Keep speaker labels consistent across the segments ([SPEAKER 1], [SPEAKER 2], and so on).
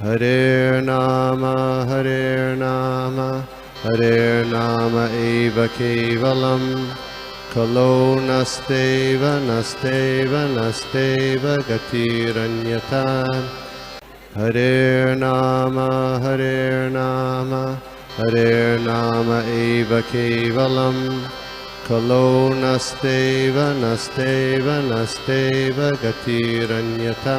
[SPEAKER 1] Hare Nama eva kevalam, kalo nasteva nasteva nasteva gatiranyata. Hare Nama eva kevalam, kalo nasteva nasteva nasteva gatiranyata.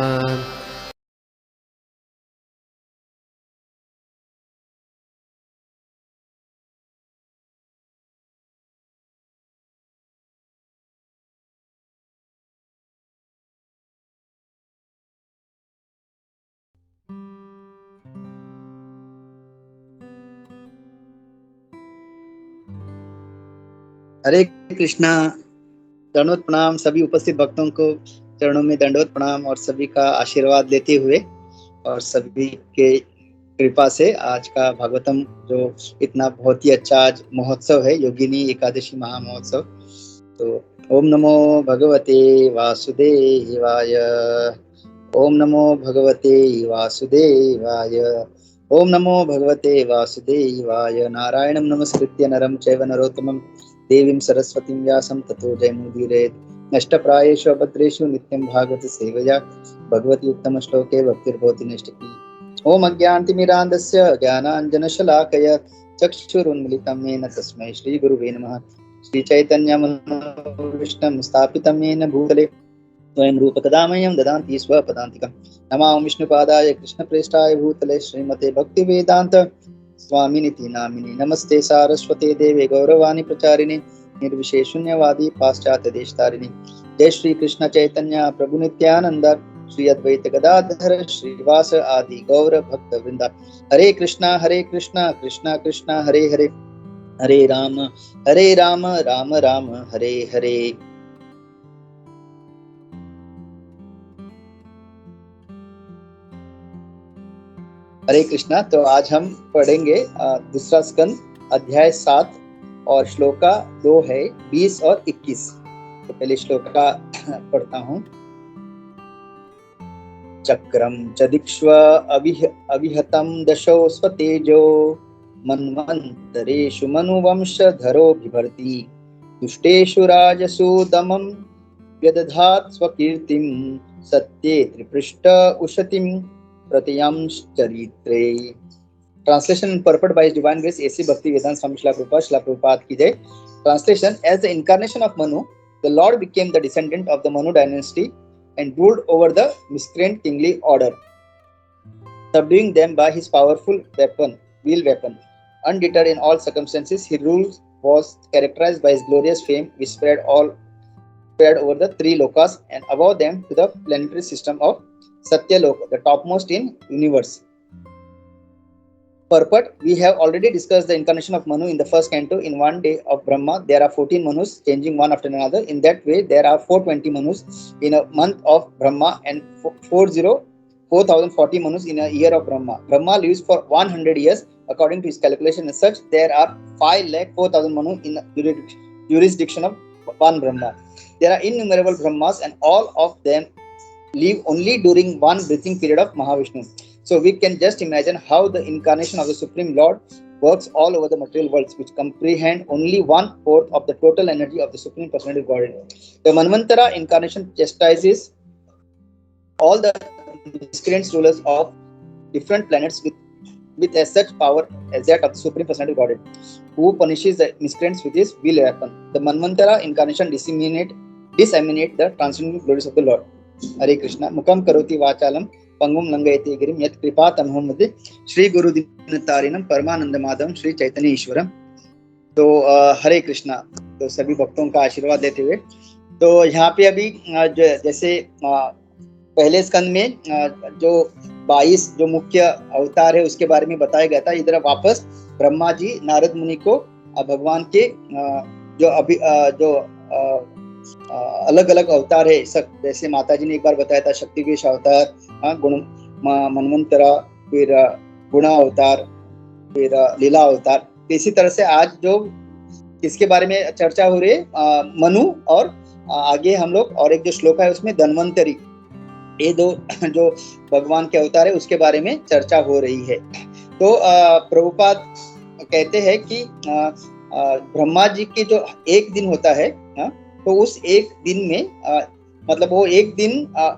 [SPEAKER 2] हरे कृष्णा। दंडवत प्रणाम सभी उपस्थित भक्तों को, चरणों में दंडवत प्रणाम और सभी का आशीर्वाद लेते हुए और सभी के कृपा से आज का भागवतम जो इतना बहुत ही अच्छा आज महोत्सव है, योगिनी एकादशी महामहोत्सव। तो ओम नमो भगवते वासुदेवाय, ओम नमो भगवते वासुदेवाय, ओम नमो भगवते वासुदेवाय। नारायणं नमस्कृत्य नरं चैव नरोत्तमं देवीं सरस्वतीं व्यासं ततो जयमुदीरयेत्। नष्टप्रायेषु अभद्रेषु नित्यं भागवत सेवया भगवती उत्तमश्लोके भक्तिर्भवति नैष्टिकी। ओम अज्ञानतिमिरान्धस्य ज्ञानाञ्जनशलाकया चक्षुरुन्मिलितं येन तस्मै श्रीगुरुवे नमः। श्रीचैतन्यमनोभीष्टं स्थापितं येन भूतले स्वयं रूपकदामयं ददाति स्वपदान्तिकं। नमामि विष्णुपादाय कृष्णप्रेष्ठाय भूतले श्रीमते भक्तिवेदान्त स्वामिनिति नामिने। नमस्ते सारस्वते देवे गौरवाणी प्रचारिणे निर्विशेषशून्यवादी पाश्चात्य देशतारिणे। जय श्री कृष्ण चैतन्य प्रभु नित्यानंद श्री अद्वैत गदाधर श्रीवास आदि गौर भक्त वृंदा। हरे कृष्णा कृष्णा कृष्णा हरे हरे, हरे राम राम राम हरे हरे। हरे कृष्णा। तो आज हम पढ़ेंगे दूसरा स्कंद अध्याय 7 और श्लोका 2 है 20 और 21। तो पहले श्लोका पढ़ता हूँ। चक्रम च दिक्ष्व अविहतं दशो स्वतेजो मन्वन्तरेषु मनुवंशधरो बिभर्ति दुष्टेषु राजसु दमं व्यदधात् स्वकीर्तिं सत्ये Triprishtha उशतिं प्रत्यंश्चरित्रे। Translation and purport by His Divine Grace A.C. Bhaktivedanta Swami Srila Prabhupada ki jai. Translation: as the incarnation of Manu, the Lord became the descendant of the Manu dynasty and ruled over the miscreant kingly order, subduing them by his powerful wheel weapon. Undeterred in all circumstances, his rule was characterized by his glorious fame, which spread over the 3 lokas and above them to the planetary system of Satyaloka, the topmost in universe. Purport: we have already discussed the incarnation of Manu in the first canto. In one day of Brahma, there are 14 Manus changing one after another. In that way, there are 420 Manus in a month of Brahma and 4040 Manus in a year of Brahma. Brahma lives for 100 years according to his calculation. As such, there are 5,04,000 Manus in the jurisdiction of one Brahma. There are innumerable Brahmas and all of them live only during one breathing period of Mahavishnu. So we can just imagine how the incarnation of the Supreme Lord works all over the material worlds, which comprehend only 1/4 of the total energy of the Supreme Personality of Godhead. The Manvantara incarnation chastises all the miscreant rulers of different planets with as such power as that of the Supreme Personality of Godhead, who punishes the miscreants with his wheel weapon. The Manvantara incarnation disseminate the transcendental glories of the Lord. हरे कृष्णा। मुखम करोति वाचालम पंगुम लंघयते गिरिम यत् कृपा तमहं वन्दे श्री गुरु दीनतारिणं परमानंद माधवम श्री चैतन्य ईश्वरम। तो हरे कृष्णा। तो सभी भक्तों का आशीर्वाद देते हुए, तो यहाँ पे अभी जैसे पहले स्कंद में जो 22 जो मुख्य अवतार है उसके बारे में बताया गया था। इधर वापस ब्रह्मा जी नारद मुनि को भगवान के जो अलग अलग अवतार है, जैसे माता जी ने एक बार बताया था शक्तिवेश अवतार, गुण मनवंतरा, फिर गुणा अवतार, फिर लीला अवतार। इसी तरह से आज जो किसके बारे में चर्चा हो रही है, मनु, और आगे हम लोग और एक जो श्लोक है उसमें धन्वंतरी, ये दो जो भगवान के अवतार है उसके बारे में चर्चा हो रही है। तो प्रभुपाद कहते हैं कि ब्रह्मा जी के जो एक दिन होता है, तो उस एक दिन में मतलब वो एक दिन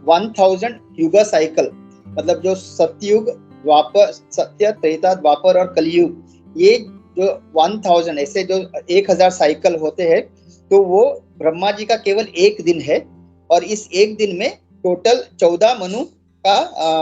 [SPEAKER 2] 1000 युग साइकिल, मतलब जो सतयुग, द्वापर, सत्य, त्रेता, द्वापर और कलयुग, ये जो 1000 ऐसे जो 1000 साइकिल होते हैं, तो वो ब्रह्मा जी का केवल एक दिन है। और इस एक दिन में टोटल 14 मनु का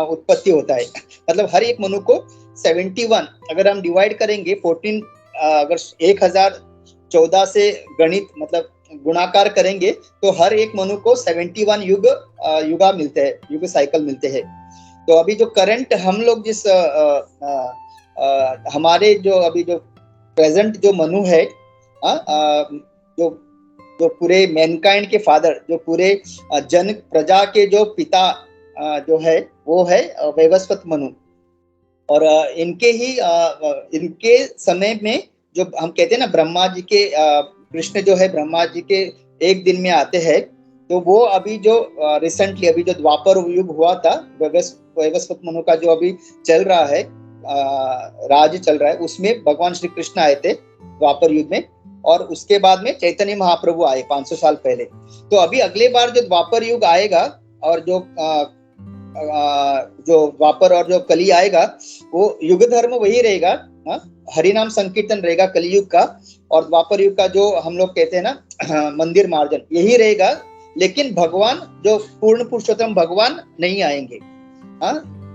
[SPEAKER 2] उत्पत्ति होता है। मतलब हर एक मनु को 71, अगर हम डिवाइड करेंगे 14, अगर 1014 से गणित मतलब गुणाकार करेंगे तो हर एक मनु को 71 युगा मिलते हैं, युग साइकिल मिलते हैं। तो अभी जो करंट हम लोग जिस हमारे जो अभी जो प्रेजेंट जो मनु है, जो जो पूरे मैनकाइंड के फादर, जो पूरे जन प्रजा के जो पिता जो है वो है वैवस्वत मनु। और इनके समय में जो हम कहते हैं ना ब्रह्मा जी के कृष्ण जो है ब्रह्मा जी के एक दिन में आते हैं, तो वो अभी जो रिसेंटली अभी जो द्वापर युग हुआ था, वैवस्वत मनु का जो अभी चल रहा है, राज चल रहा है, उसमें भगवान श्री कृष्ण आए थे द्वापर युग में। और उसके बाद में चैतन्य महाप्रभु आए 500 साल पहले। तो अभी अगले बार जो द्वापर युग आएगा और जो द्वापर और जो कली आएगा, वो युग धर्म वही रहेगा, हरिनाम संकीर्तन रहेगा कलयुग का, और द्वापर युग का जो हम लोग कहते हैं ना मंदिर मार्जन, यही रहेगा। लेकिन भगवान जो पूर्ण पुरुषोत्तम भगवान नहीं आएंगे।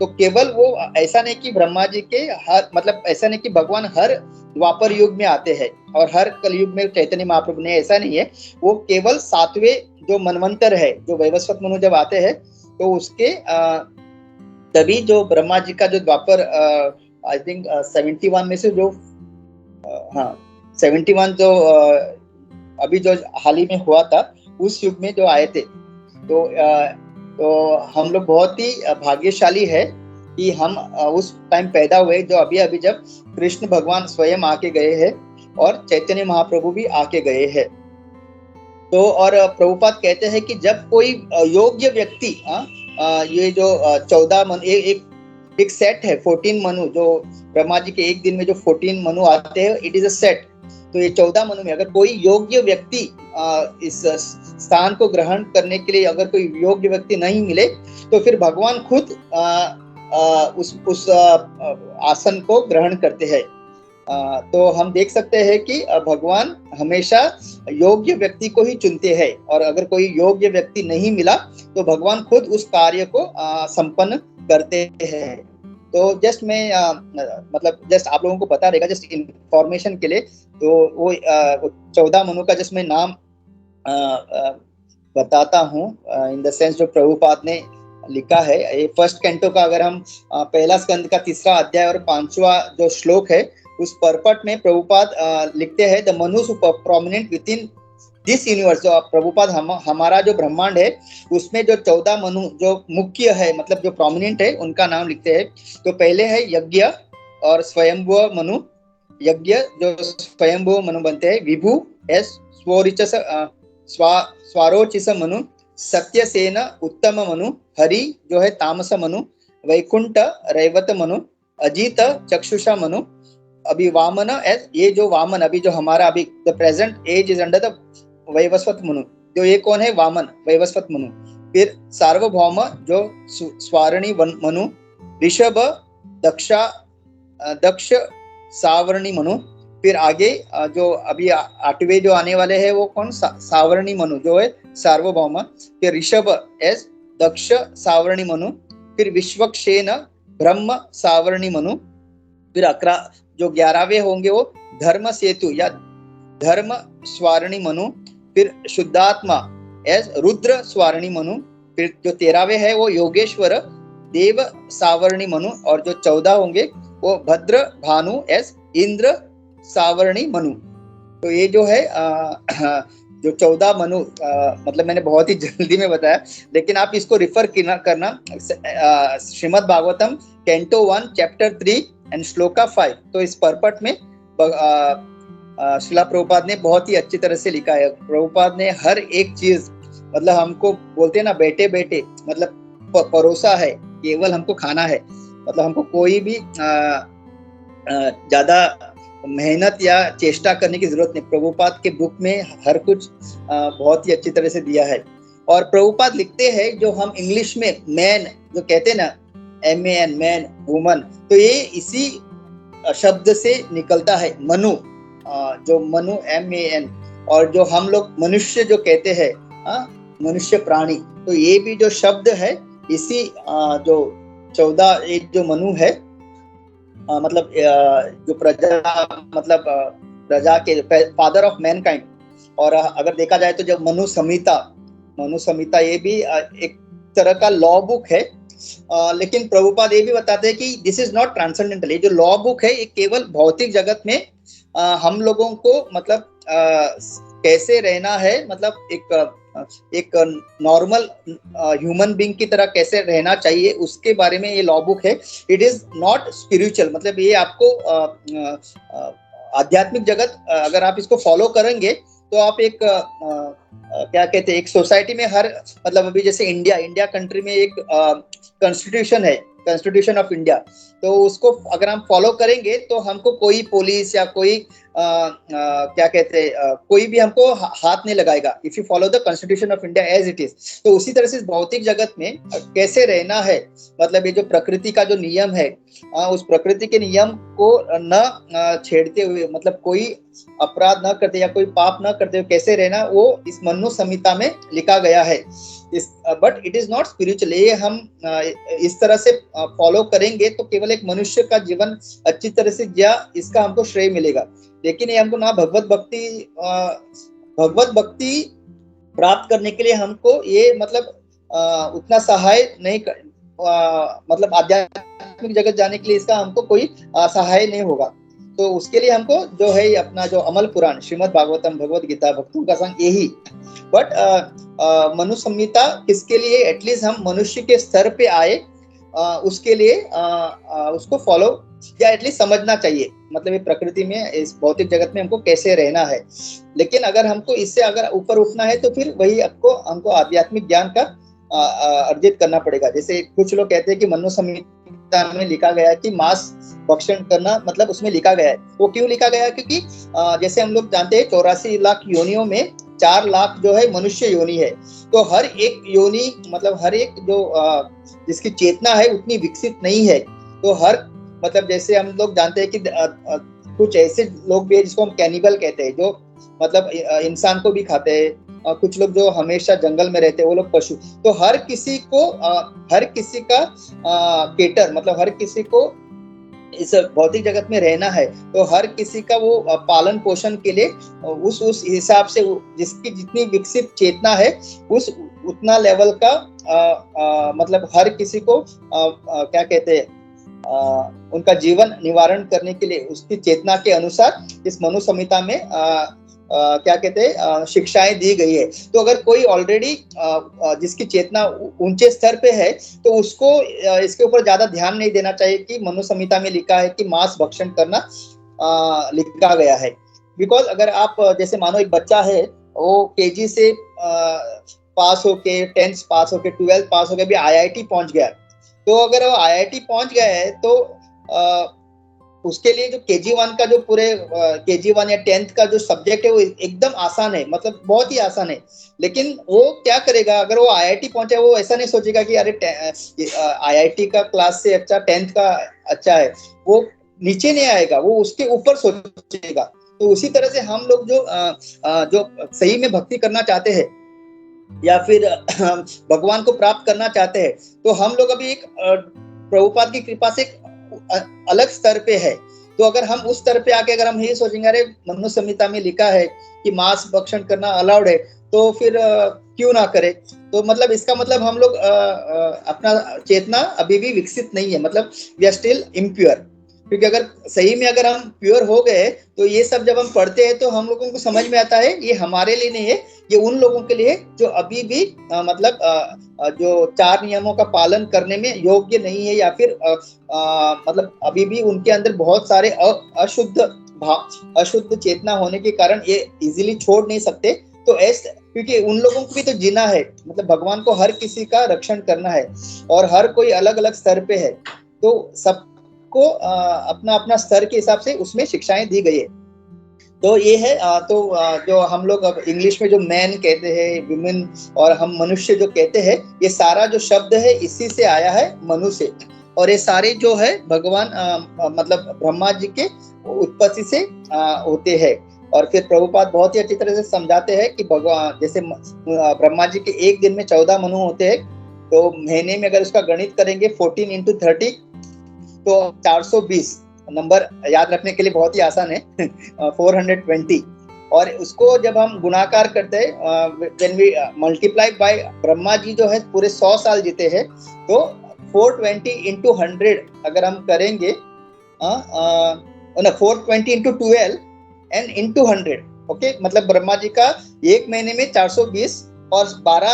[SPEAKER 2] तो केवल वो ऐसा नहीं कि ब्रह्मा जी के हर, मतलब ऐसा नहीं कि भगवान हर द्वापर युग में आते हैं और हर कलयुग में चैतन्य महाप्रभु ने, ऐसा नहीं है। वो केवल 7वें जो मनवंतर है, जो वैवस्वत मनु जब आते हैं, तो उसके तभी जो ब्रह्मा जी का जो द्वापर आई थिंक 71 में से जो 71 जो अभी जो हाल ही में हुआ था, उस युग में जो आए थे। तो हम लोग बहुत ही भाग्यशाली है कि हम उस टाइम पैदा हुए, जो अभी अभी जब कृष्ण भगवान स्वयं आके गए हैं और चैतन्य महाप्रभु भी आके गए हैं। तो और प्रभुपाद कहते हैं कि जब कोई योग्य व्यक्ति, ये जो 14 मनु, एक सेट है 14 मनु, जो ब्रह्मा जी के एक दिन में जो 14 मनु आते हैं, इट इज अ सेट। तो ये 14 मनु में अगर कोई योग्य व्यक्ति इस स्थान को ग्रहण करने के लिए अगर कोई योग्य व्यक्ति नहीं मिले, तो फिर भगवान खुद उस आसन को ग्रहण करते हैं। तो हम देख सकते हैं कि भगवान हमेशा योग्य व्यक्ति को ही चुनते हैं, और अगर कोई योग्य व्यक्ति नहीं मिला तो भगवान खुद उस कार्य को संपन्न करते हैं। तो जस्ट मैं मतलब जस्ट आप लोगों को पता रहेगा, जस्ट इंफॉर्मेशन के लिए, तो वो 14 मनु का जस्ट मैं नाम बताता हूँ, इन द सेंस जो प्रभुपाद ने लिखा है। ये फर्स्ट कैंटो का अगर हम पहला स्कंद का 3रा अध्याय और 5वां जो श्लोक है, उस परपट में प्रभुपाद लिखते हैं, the man is prominent within this universe. जो प्रभुपाद हमारा जो ब्रह्मांड है उसमें जो 14 मनु जो मुख्य है, मतलब जो प्रोमिनेंट है, उनका नाम लिखते हैं। तो पहले है यज्ञ और स्वयंभुव मनु। यज्ञ जो स्वयंभुव मनु बनते हैं, विभु एस स्वोरिचस स्वारोचिस मनु, सत्यसेन उत्तम मनु, हरि जो है तामस मनु, वैकुंठ रैवत मनु, अजीत चक्षुषा मनु, अभी वामन एस, ये जो वामन अभी जो हमारा अभी the present age is under the Vaivasvata Manu, जो ये कौन है, वामन वैवस्वत मनु। फिर सार्वभौम जो स्वारणी मनु, ऋषभ दक्ष सावरणी मनु। फिर आगे जो अभी 8वें जो आने वाले हैं वो कौन, सावरणी मनु जो है सार्वभौम। फिर ऋषभ एस दक्ष सावरणी मनु। फिर विश्वक्षेन ब्रह्म सावरणी मनु। फिर 11 जो 11वें होंगे वो धर्म सेतु या धर्म स्वारणी मनु। फिर शुद्धात्मा एस रुद्र स्वारणी मनु। फिर जो 13वें है वो योगेश्वर देव सावरणी मनु। और जो 14 होंगे वो भद्र भानु एस इंद्र सावरणी मनु। तो ये जो है जो 14 मनु, मतलब मैंने बहुत ही जल्दी में बताया, लेकिन आप इसको रिफर करना Shrimad Bhagavatam canto 1 chapter 3 and shloka 5। तो इस परपट में श्रीला प्रभुपाद ने बहुत ही अच्छी तरह से लिखा है। प्रभुपाद ने हर एक चीज, मतलब हमको बोलते हैं ना बेटे बेटे, मतलब परोसा है, केवल हमको खाना है, मतलब हमको कोई भी ज्यादा मेहनत या चेष्टा करने की जरूरत नहीं। प्रभुपाद के बुक में हर कुछ बहुत ही अच्छी तरह से दिया है। और प्रभुपाद लिखते हैं, जो हम इंग्लिश में मैन जो कहते हैं ना, MAN, मैन, वुमन, तो ये इसी शब्द से निकलता है, मनु, जो मनु MAN, और जो हम लोग मनुष्य जो कहते हैं, मनुष्य प्राणी, तो ये भी जो शब्द है इसी जो 14 एक जो मनु है, मतलब जो प्रजा, मतलब प्रजा के फादर ऑफ मैनकाइंड। और अगर देखा जाए तो जब मनु संहिता ये भी एक तरह का लॉ बुक है, लेकिन प्रभुपाद ये भी बताते हैं कि दिस इज नॉट ट्रांसेंडेंटल। ये जो लॉ बुक है ये केवल भौतिक जगत में हम लोगों को मतलब कैसे रहना है, मतलब एक नॉर्मल ह्यूमन बीइंग की तरह कैसे रहना चाहिए, उसके बारे में ये लॉ बुक है। इट इज नॉट स्पिरिचुअल, मतलब ये आपको आध्यात्मिक जगत, अगर आप इसको फॉलो करेंगे तो आप एक क्या कहते हैं, एक सोसाइटी में हर, मतलब अभी जैसे इंडिया कंट्री में एक कॉन्स्टिट्यूशन है, कॉन्स्टिट्यूशन ऑफ इंडिया, तो उसको अगर हम फॉलो करेंगे तो हमको कोई पुलिस या कोई क्या कहते हैं, कोई भी हमको हाथ नहीं लगाएगा, if you follow the constitution of India as it is. तो उसी तरह से भौतिक जगत में कैसे रहना है, मतलब ये जो प्रकृति का जो नियम है, उस प्रकृति के नियम को न छेड़ते हुए, मतलब कोई अपराध न करते या कोई पाप न करते हुए कैसे रहना, वो इस मनु संहिता में लिखा गया है। But it is not spiritual. ये हम इस तरह से फॉलो करेंगे तो केवल एक मनुष्य का जीवन अच्छी तरह से जिया, इसका हमको श्रेय मिलेगा। लेकिन ये हमको ना भगवत भक्ति प्राप्त करने के लिए हमको ये मतलब उतना सहाय नहीं मतलब आध्यात्मिक जगत जाने के लिए इसका हमको कोई सहाय नहीं होगा। तो उसके लिए हमको जो है अपना जो अमल पुराण, श्रीमद् भागवतम, भगवत गीता, भक्तों का संग, यही। बट मनु संहिता किसके लिए, एटलीस्ट हम मनुष्य के स्तर पे आए, उसके लिए उसको फॉलो या एटलीस्ट समझना चाहिए, मतलब ये प्रकृति में, इस भौतिक जगत में हमको कैसे रहना है। लेकिन अगर हमको इससे अगर ऊपर उठना है तो फिर वही हमको आध्यात्मिक ज्ञान का अर्जित करना पड़ेगा। जैसे कुछ लोग कहते हैं कि मनु संहिता में लिखा गया है कि मांस भक्षण करना, मतलब उसमें लिखा गया है। वो क्यों लिखा गया है? क्योंकि जैसे हम लोग जानते हैं 84 लाख योनियों में 4 लाख जो है मनुष्य योनि है। तो हर एक योनि, मतलब हर एक जो जिसकी चेतना है उतनी विकसित नहीं है। तो हर, मतलब जैसे हम लोग जानते हैं कि कुछ ऐसे लोग भी है जिसको हम कैनिबल कहते हैं, जो मतलब इंसान को भी खाते हैं। कुछ लोग जो हमेशा जंगल में रहते हैं वो लोग पशु। तो हर किसी का केटर, मतलब हर किसी को इस भौतिक जगत में रहना है, तो हर किसी का वो पालन पोषण के लिए उस हिसाब से जिसकी जितनी विकसित चेतना है उस उतना लेवल का मतलब हर किसी को क्या कहते हैं, उनका जीवन निवारण करने के लिए उसकी चेतना के अनुसार इस मनु संहिता में क्या कहते हैं शिक्षाएं दी गई है। तो अगर कोई ऑलरेडी जिसकी चेतना ऊंचे स्तर पे है तो उसको इसके ऊपर ज्यादा ध्यान नहीं देना चाहिए कि मनु संहिता में लिखा है कि मांस भक्षण करना लिखा गया है। बिकॉज अगर आप जैसे मानो एक बच्चा है, वो केजी से पास होके 10th पास होके 12th पास होके भी IIT पहुंच गया, तो अगर वो IIT पहुंच गया है तो उसके लिए जो KG1 का जो पूरे KG1 या 10th का जो सब्जेक्ट है वो एकदम आसान है, मतलब बहुत ही आसान है। लेकिन वो क्या करेगा, अगर वो IIT पहुंचा, वो ऐसा नहीं सोचेगा कि अरे IIT का क्लास से अच्छा 10th का अच्छा है, वो नीचे नहीं आएगा, वो उसके ऊपर सोचेगा। तो उसी तरह से हम लोग जो सही में भक्ति करना चाहते हैं या फिर भगवान को प्राप्त करना चाहते हैं, तो हम लोग अभी एक प्रभुपाद की कृपा से अलग स्तर पे है। तो अगर हम उस स्तर पे आके अगर हम ये सोचेंगे अरे मनु संहिता में लिखा है कि मांस भक्षण करना अलाउड है, तो फिर क्यों ना करे। तो मतलब इसका मतलब हम लोग अपना चेतना अभी भी विकसित नहीं है, मतलब वी आर स्टिल इम्प्योर। क्योंकि अगर सही में अगर हम प्योर हो गए तो ये सब जब हम पढ़ते हैं तो हम लोगों को समझ में आता है ये हमारे लिए नहीं है, ये उन लोगों के लिए जो अभी भी मतलब जो 4 नियमों का पालन करने में योग्य नहीं है, या फिर मतलब अभी भी उनके अंदर बहुत सारे अशुद्ध चेतना होने के कारण ये इजीली छोड़ नहीं सकते। तो ऐसे, क्योंकि उन लोगों को भी तो जीना है, मतलब भगवान को हर किसी का रक्षण करना है और हर कोई अलग अलग स्तर पे है, तो सबको अपना अपना स्तर के हिसाब से उसमें शिक्षाएं दी गई है। तो ये है जो हम लोग अब इंग्लिश में जो मैन कहते हैं, विमेन, और हम मनुष्य जो कहते हैं, ये सारा जो शब्द है इसी से आया है, मनु से। और ये सारे जो है भगवान मतलब ब्रह्मा जी के उत्पत्ति से होते हैं। और फिर प्रभुपाद बहुत ही अच्छी तरह से समझाते हैं कि भगवान जैसे ब्रह्मा जी के एक दिन में 14 मनु होते हैं, तो महीने में अगर उसका गणित करेंगे 14 into 30 तो 420 नंबर याद रखने के लिए बहुत ही आसान है 420। और उसको जब हम गुणाकार करते हैं, when we multiply by, Brahma ji जो है पूरे 100 साल जीते हैं, तो 420 into 100 अगर हम करेंगे, 420 into 12 एंड into 100, ओके, मतलब ब्रह्मा जी का एक महीने में 420 और 12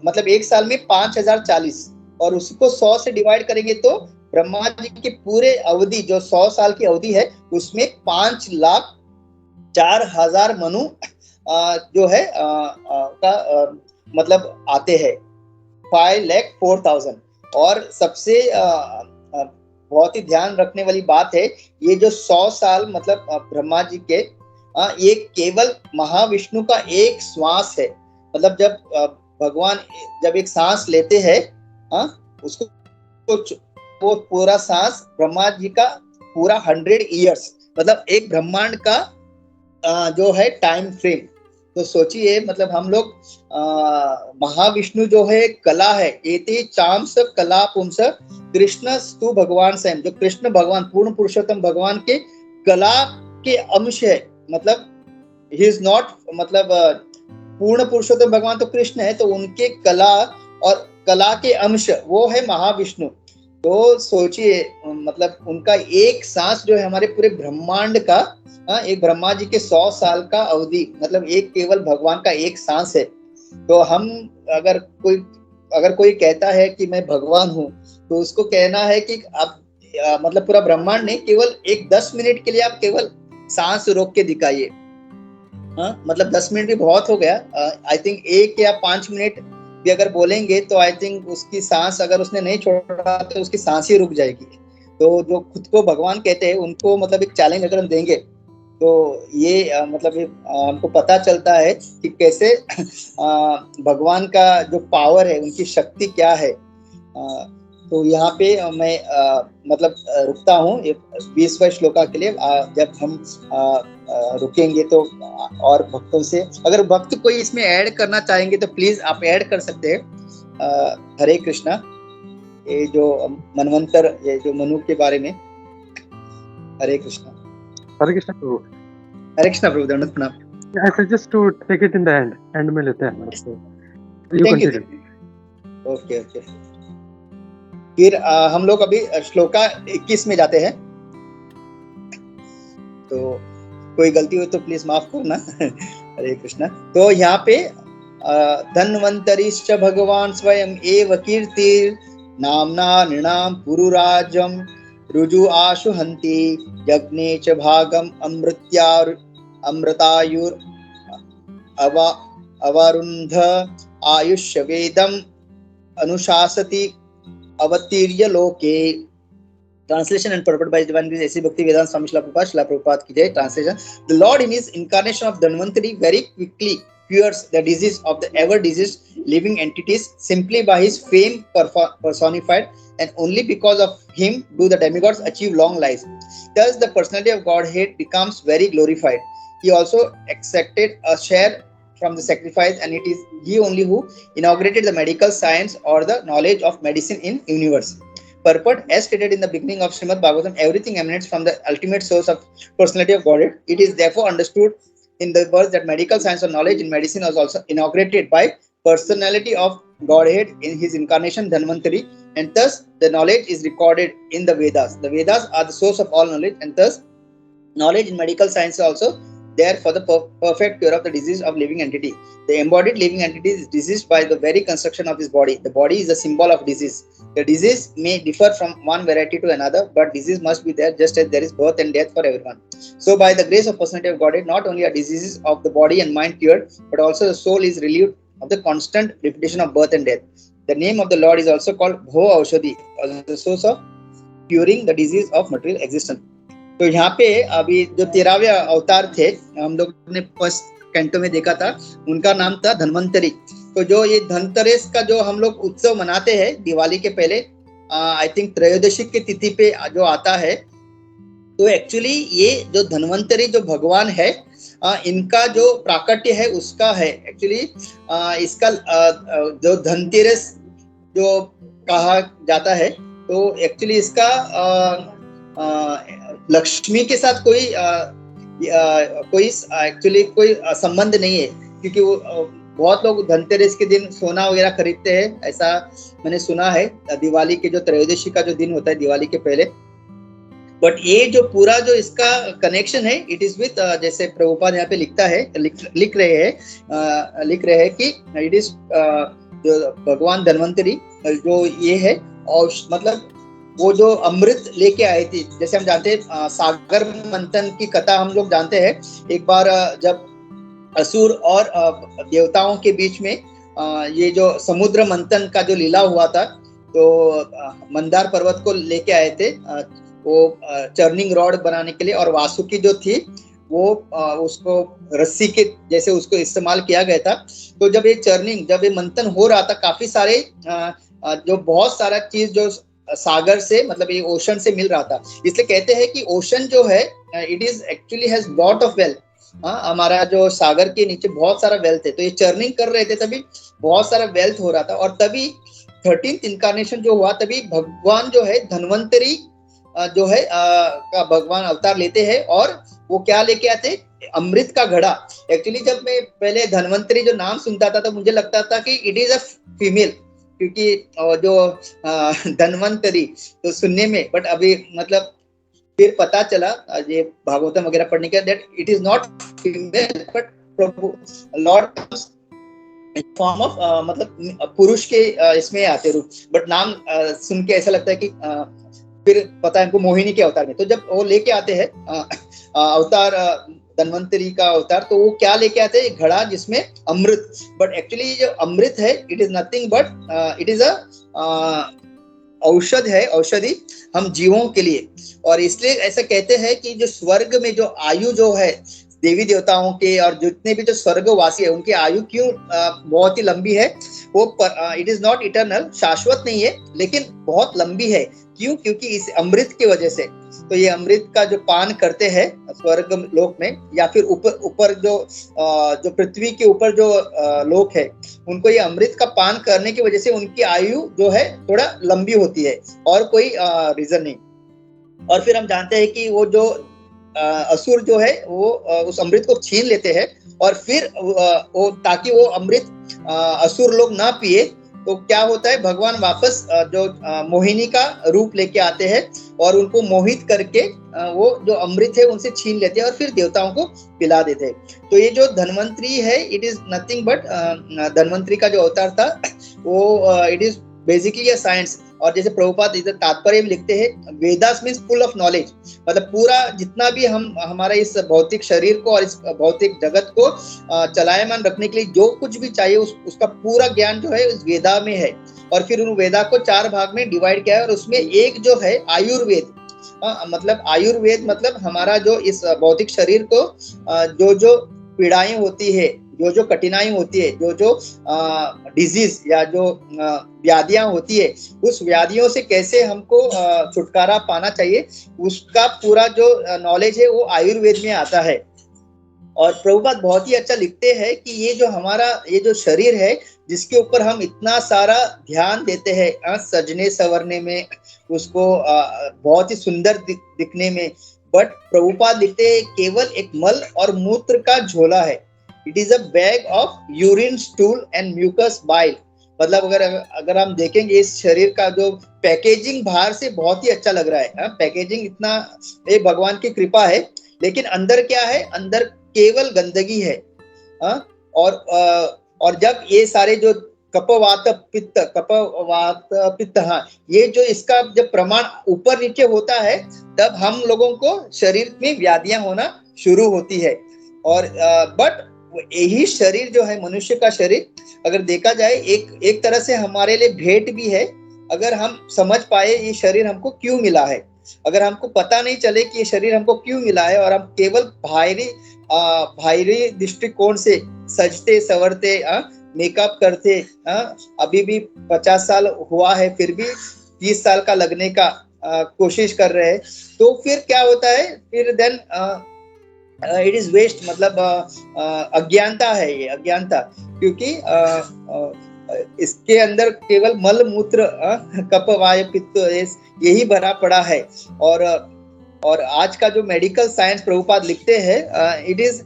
[SPEAKER 2] मतलब एक साल में 5040, और उसको 100 से डिवाइड करेंगे तो ब्रह्मा जी की पूरे अवधि जो 100 साल की अवधि है उसमें 5,04,000 मनु जो है मतलब आते हैं, 5,04,000। और सबसे बहुत ही ध्यान रखने वाली बात है, ये जो 100 साल मतलब ब्रह्मा जी के, ये केवल महाविष्णु का एक श्वास है। मतलब जब भगवान जब एक सांस लेते हैं, उसको वो पूरा सांस ब्रह्मा जी का पूरा 100 ईयर्स, मतलब एक ब्रह्मांड का जो है टाइम फ्रेम। तो सोचिए, मतलब हम लोग महाविष्णु जो है कला है, एते चांस कला पुंस कृष्ण स्तु भगवान स्वयं, जो कृष्ण भगवान पूर्ण पुरुषोत्तम भगवान के कला के अंश है। मतलब ही इज नॉट, मतलब पूर्ण पुरुषोत्तम भगवान तो कृष्ण है, तो उनके कला और कला के अंश वो है महाविष्णु। तो सोचिए, मतलब उनका एक सांस जो है हमारे पूरे ब्रह्मांड का, एक ब्रह्मा जी के 100 साल का अवधि, मतलब एक केवल भगवान का एक सांस है। तो हम अगर कोई कहता है कि मैं भगवान हूँ, तो उसको कहना है कि आप मतलब पूरा ब्रह्मांड नहीं, केवल एक 10 मिनट के लिए आप केवल सांस रोक के दिखाइए। मतलब 10 मिनट भी बहुत हो गया। आई थिंक 1 या 5 मिनट भी अगर बोलेंगे तो आई थिंक उसकी सांस, अगर उसने नहीं छोड़ा तो उसकी सांस ही रुक जाएगी। तो जो खुद को भगवान कहते हैं उनको मतलब एक चैलेंज अगर हम देंगे, तो ये मतलब हमको पता चलता है कि कैसे भगवान का जो पावर है, उनकी शक्ति क्या है। तो यहाँ पे मैं मतलब रुकता हूँ 20वें श्लोका के लिए। जब हम रुकेंगे तो और भक्तों से, अगर भक्त कोई इसमें ऐड करना चाहेंगे तो प्लीज आप ऐड कर सकते हैं। हरे कृष्णा। ये जो मनवंतर, ये जो मनु के बारे में, हरे कृष्णा।
[SPEAKER 3] हरे कृष्णा प्रभु।
[SPEAKER 2] हरे कृष्णा प्रभु, दंडवत प्रणाम।
[SPEAKER 3] I suggest to take it in the end में लेते हैं।
[SPEAKER 2] Thank you. ओके ओके, फिर हम लोग अभी श्लोका 21 में जाते हैं। तो कोई गलती हो तो प्लीज माफ करना। हरे कृष्णा। तो यहाँ पे धन्वंतरिश्च भगवान स्वयं एव कीर्ति नामना नृणाम पुरुराजम रुजु आशु हन्ति यज्ञे च भागम अमृतायुर अवरुन्ध आयुष्य वेदम अनुशासति अवतीर्य लोके। Translation and purport by Divine Grace A.C. Bhakti Vedanta Swami Srila Prabhupada ki jai. Translation: The Lord in His incarnation of Dhanvantari very quickly cures the disease of the ever diseased living entities simply by His fame personified, and only because of Him do the demigods achieve long lives. Thus, the personality of Godhead becomes very glorified. He also accepted a share from the sacrifice, and it is He only who inaugurated the medical science or the knowledge of medicine in universe. Purport: as stated in the beginning of Srimad Bhagavatam, everything emanates from the ultimate source of personality of Godhead. It is therefore understood in the verse that medical science or knowledge in medicine was also inaugurated by personality of Godhead in His incarnation Dhanvantari, and thus the knowledge is recorded in the Vedas. The Vedas are the source of all knowledge, and thus knowledge in medical science also there for the perfect cure of the disease of living entity. The embodied living entity is diseased by the very construction of his body. The body is a symbol of disease. The disease may differ from one variety to another, but disease must be there just as there is birth and death for everyone. So by the grace of personality of Godhead, not only are diseases of the body and mind cured, but also the soul is relieved of the constant repetition of birth and death. The name of the Lord is also called Bho Aushadhi, the source of curing the disease of material existence. तो यहाँ पे अभी जो 13वें अवतार थे, हम लोग ने फर्स्ट कैंटो में देखा था, उनका नाम था धन्वंतरी। तो जो ये धनतेरस का जो हम लोग उत्सव मनाते हैं दिवाली के पहले, आई थिंक त्रयोदशी की तिथि पे जो आता है, तो एक्चुअली ये जो धन्वंतरी जो भगवान है, इनका जो प्राकट्य है उसका है एक्चुअली। इसका जो धनतेरस जो कहा जाता है, तो एक्चुअली इसका लक्ष्मी के साथ कोई एक्चुअली कोई संबंध नहीं है, क्योंकि वो बहुत लोग धनतेरस के दिन सोना वगैरह खरीदते हैं, ऐसा मैंने सुना है। दिवाली के जो त्रयोदशी का जो दिन होता है दिवाली के पहले, बट ये जो पूरा जो इसका कनेक्शन है, इट इज विथ जैसे प्रभुपाद यहाँ पे लिख रहे हैं कि इट इज जो भगवान धन्वंतरी जो ये है, और मतलब वो जो अमृत लेके आए थे, जैसे हम जानते हैं सागर मंथन की कथा हम लोग जानते हैं। एक बार जब असुर और देवताओं के बीच में ये जो समुद्र मंथन का जो लीला हुआ था, तो मंदार पर्वत को लेके आए थे वो चर्निंग रॉड बनाने के लिए, और वासुकी जो थी वो उसको रस्सी के जैसे उसको इस्तेमाल किया गया था। तो जब ये मंथन हो रहा था, काफी सारे जो बहुत सारा चीज जो सागर से मतलब ये ओशन से मिल रहा था, इसलिए कहते हैं कि ओशन जो है it is actually has lot of wealth. हमारा जो सागर के नीचे बहुत सारा वेल्थ है, तो ये चर्निंग कर रहे थे, तभी बहुत सारा वेल्थ हो रहा था। और तभी 13th इनकारनेशन जो हुआ, तभी भगवान जो है धन्वंतरी जो है का भगवान अवतार लेते हैं, और वो क्या लेके आते, अमृत का घड़ा। एक्चुअली जब मैं पहले धन्वंतरी जो नाम सुनता था, तो मुझे लगता था कि इट इज अ फीमेल, क्योंकि जो धन्वंतरी तो सुनने में, बट अभी मतलब फिर पता चला ये भागवतम वगैरह पढ़ने के that it is not female, but Prabhu Lord form of मतलब पुरुष के इसमें आते रूप, बट नाम सुन के ऐसा लगता है कि फिर पता है हमको मोहिनी के अवतार में। तो जब वो लेके आते हैं अवतार धन्वंतरी का अवतार, तो वो क्या लेके आते हैं, घड़ा जिसमें अमृत। बट एक्चुअली जो अमृत है it is nothing but it is अ औषध है, औषधि हम जीवों के लिए। और इसलिए ऐसा कहते हैं कि जो स्वर्ग में जो आयु जो है देवी देवताओं के और जितने भी जो स्वर्गवासी है, उनकी आयु क्यों बहुत ही लंबी है, वो इट इज नॉट इटर्नल, शाश्वत नहीं है, लेकिन बहुत लंबी है। क्यों? क्योंकि इस अमृत की वजह से। तो ये अमृत का जो पान करते हैं स्वर्ग लोक में, या फिर ऊपर जो पृथ्वी के ऊपर जो लोक है, उनको ये अमृत का पान करने की वजह से उनकी आयु जो है थोड़ा लंबी होती है, और कोई रीजन नहीं। और फिर हम जानते हैं कि वो जो असुर जो है वो उस अमृत को छीन लेते हैं, और फिर वो ताकि वो अमृत असुर लोग ना पिए, तो क्या होता है, भगवान वापस जो मोहिनी का रूप लेके आते हैं, और उनको मोहित करके वो जो अमृत है उनसे छीन लेते हैं, और फिर देवताओं को पिला देते हैं। तो ये जो धन्वंतरी है it is nothing but Dhanvantari का जो अवतार था वो it is basically a science. और जैसे प्रभुपाद इधर तात्पर्य में लिखते हैं, Vedas means full of knowledge, मतलब पूरा जितना भी हमारा इस भौतिक शरीर को और इस भौतिक जगत को चलायमान रखने के लिए जो कुछ भी चाहिए उसका पूरा ज्ञान जो है उस वेदा में है। और फिर उन वेदा को 4 भाग में डिवाइड किया है, और उसमें एक जो है आयुर्वेद, मतलब आयुर्वेद मतलब हमारा जो इस भौतिक शरीर को जो पीड़ाएं होती है, जो कठिनाई होती है, जो डिजीज या जो व्याधियां होती है, उस व्याधियों से कैसे हमको छुटकारा पाना चाहिए, उसका पूरा जो नॉलेज है वो आयुर्वेद में आता है। और प्रभुपाद बहुत ही अच्छा लिखते हैं कि ये जो हमारा ये जो शरीर है, जिसके ऊपर हम इतना सारा ध्यान देते हैं सजने संवरने में, उसको बहुत ही सुंदर दिखने में, बट प्रभुपाद लिखते हैं केवल एक मल और मूत्र का झोला है। It is a bag of urine, stool and mucus bile. मतलब अगर हम देखेंगे इस शरीर का जो पैकेजिंग बाहर से बहुत ही अच्छा लग रहा है, पैकेजिंग इतना, ये भगवान की कृपा है, लेकिन अंदर क्या है, अंदर केवल गंदगी है। और जब ये सारे जो कपवात पित्त, हाँ, ये जो इसका जब प्रमाण ऊपर नीचे होता है तब हम लोगों को शरीर में व्याधियां होना शुरू होती है। और बट यही शरीर जो है, मनुष्य का शरीर, अगर देखा जाए एक तरह से हमारे लिए भेंट भी है। अगर हम समझ पाए ये शरीर हमको क्यों मिला है, अगर हमको पता नहीं चले कि ये शरीर हमको क्यों मिला है और हम केवल बाहरी दृष्टिकोण से सजते संवरते मेकअप करते, अभी भी 50 साल हुआ है फिर भी 30 साल का लगने का कोशिश कर रहे हैं, तो फिर क्या होता है, फिर देन इट इज वेस्ट, मतलब अज्ञानता है, ये अज्ञानता। क्योंकि इसके अंदर केवल मल मूत्र, कप वाय पित्त यही भरा पड़ा है। और आज का जो मेडिकल साइंस प्रभुपाद लिखते हैं, इट इज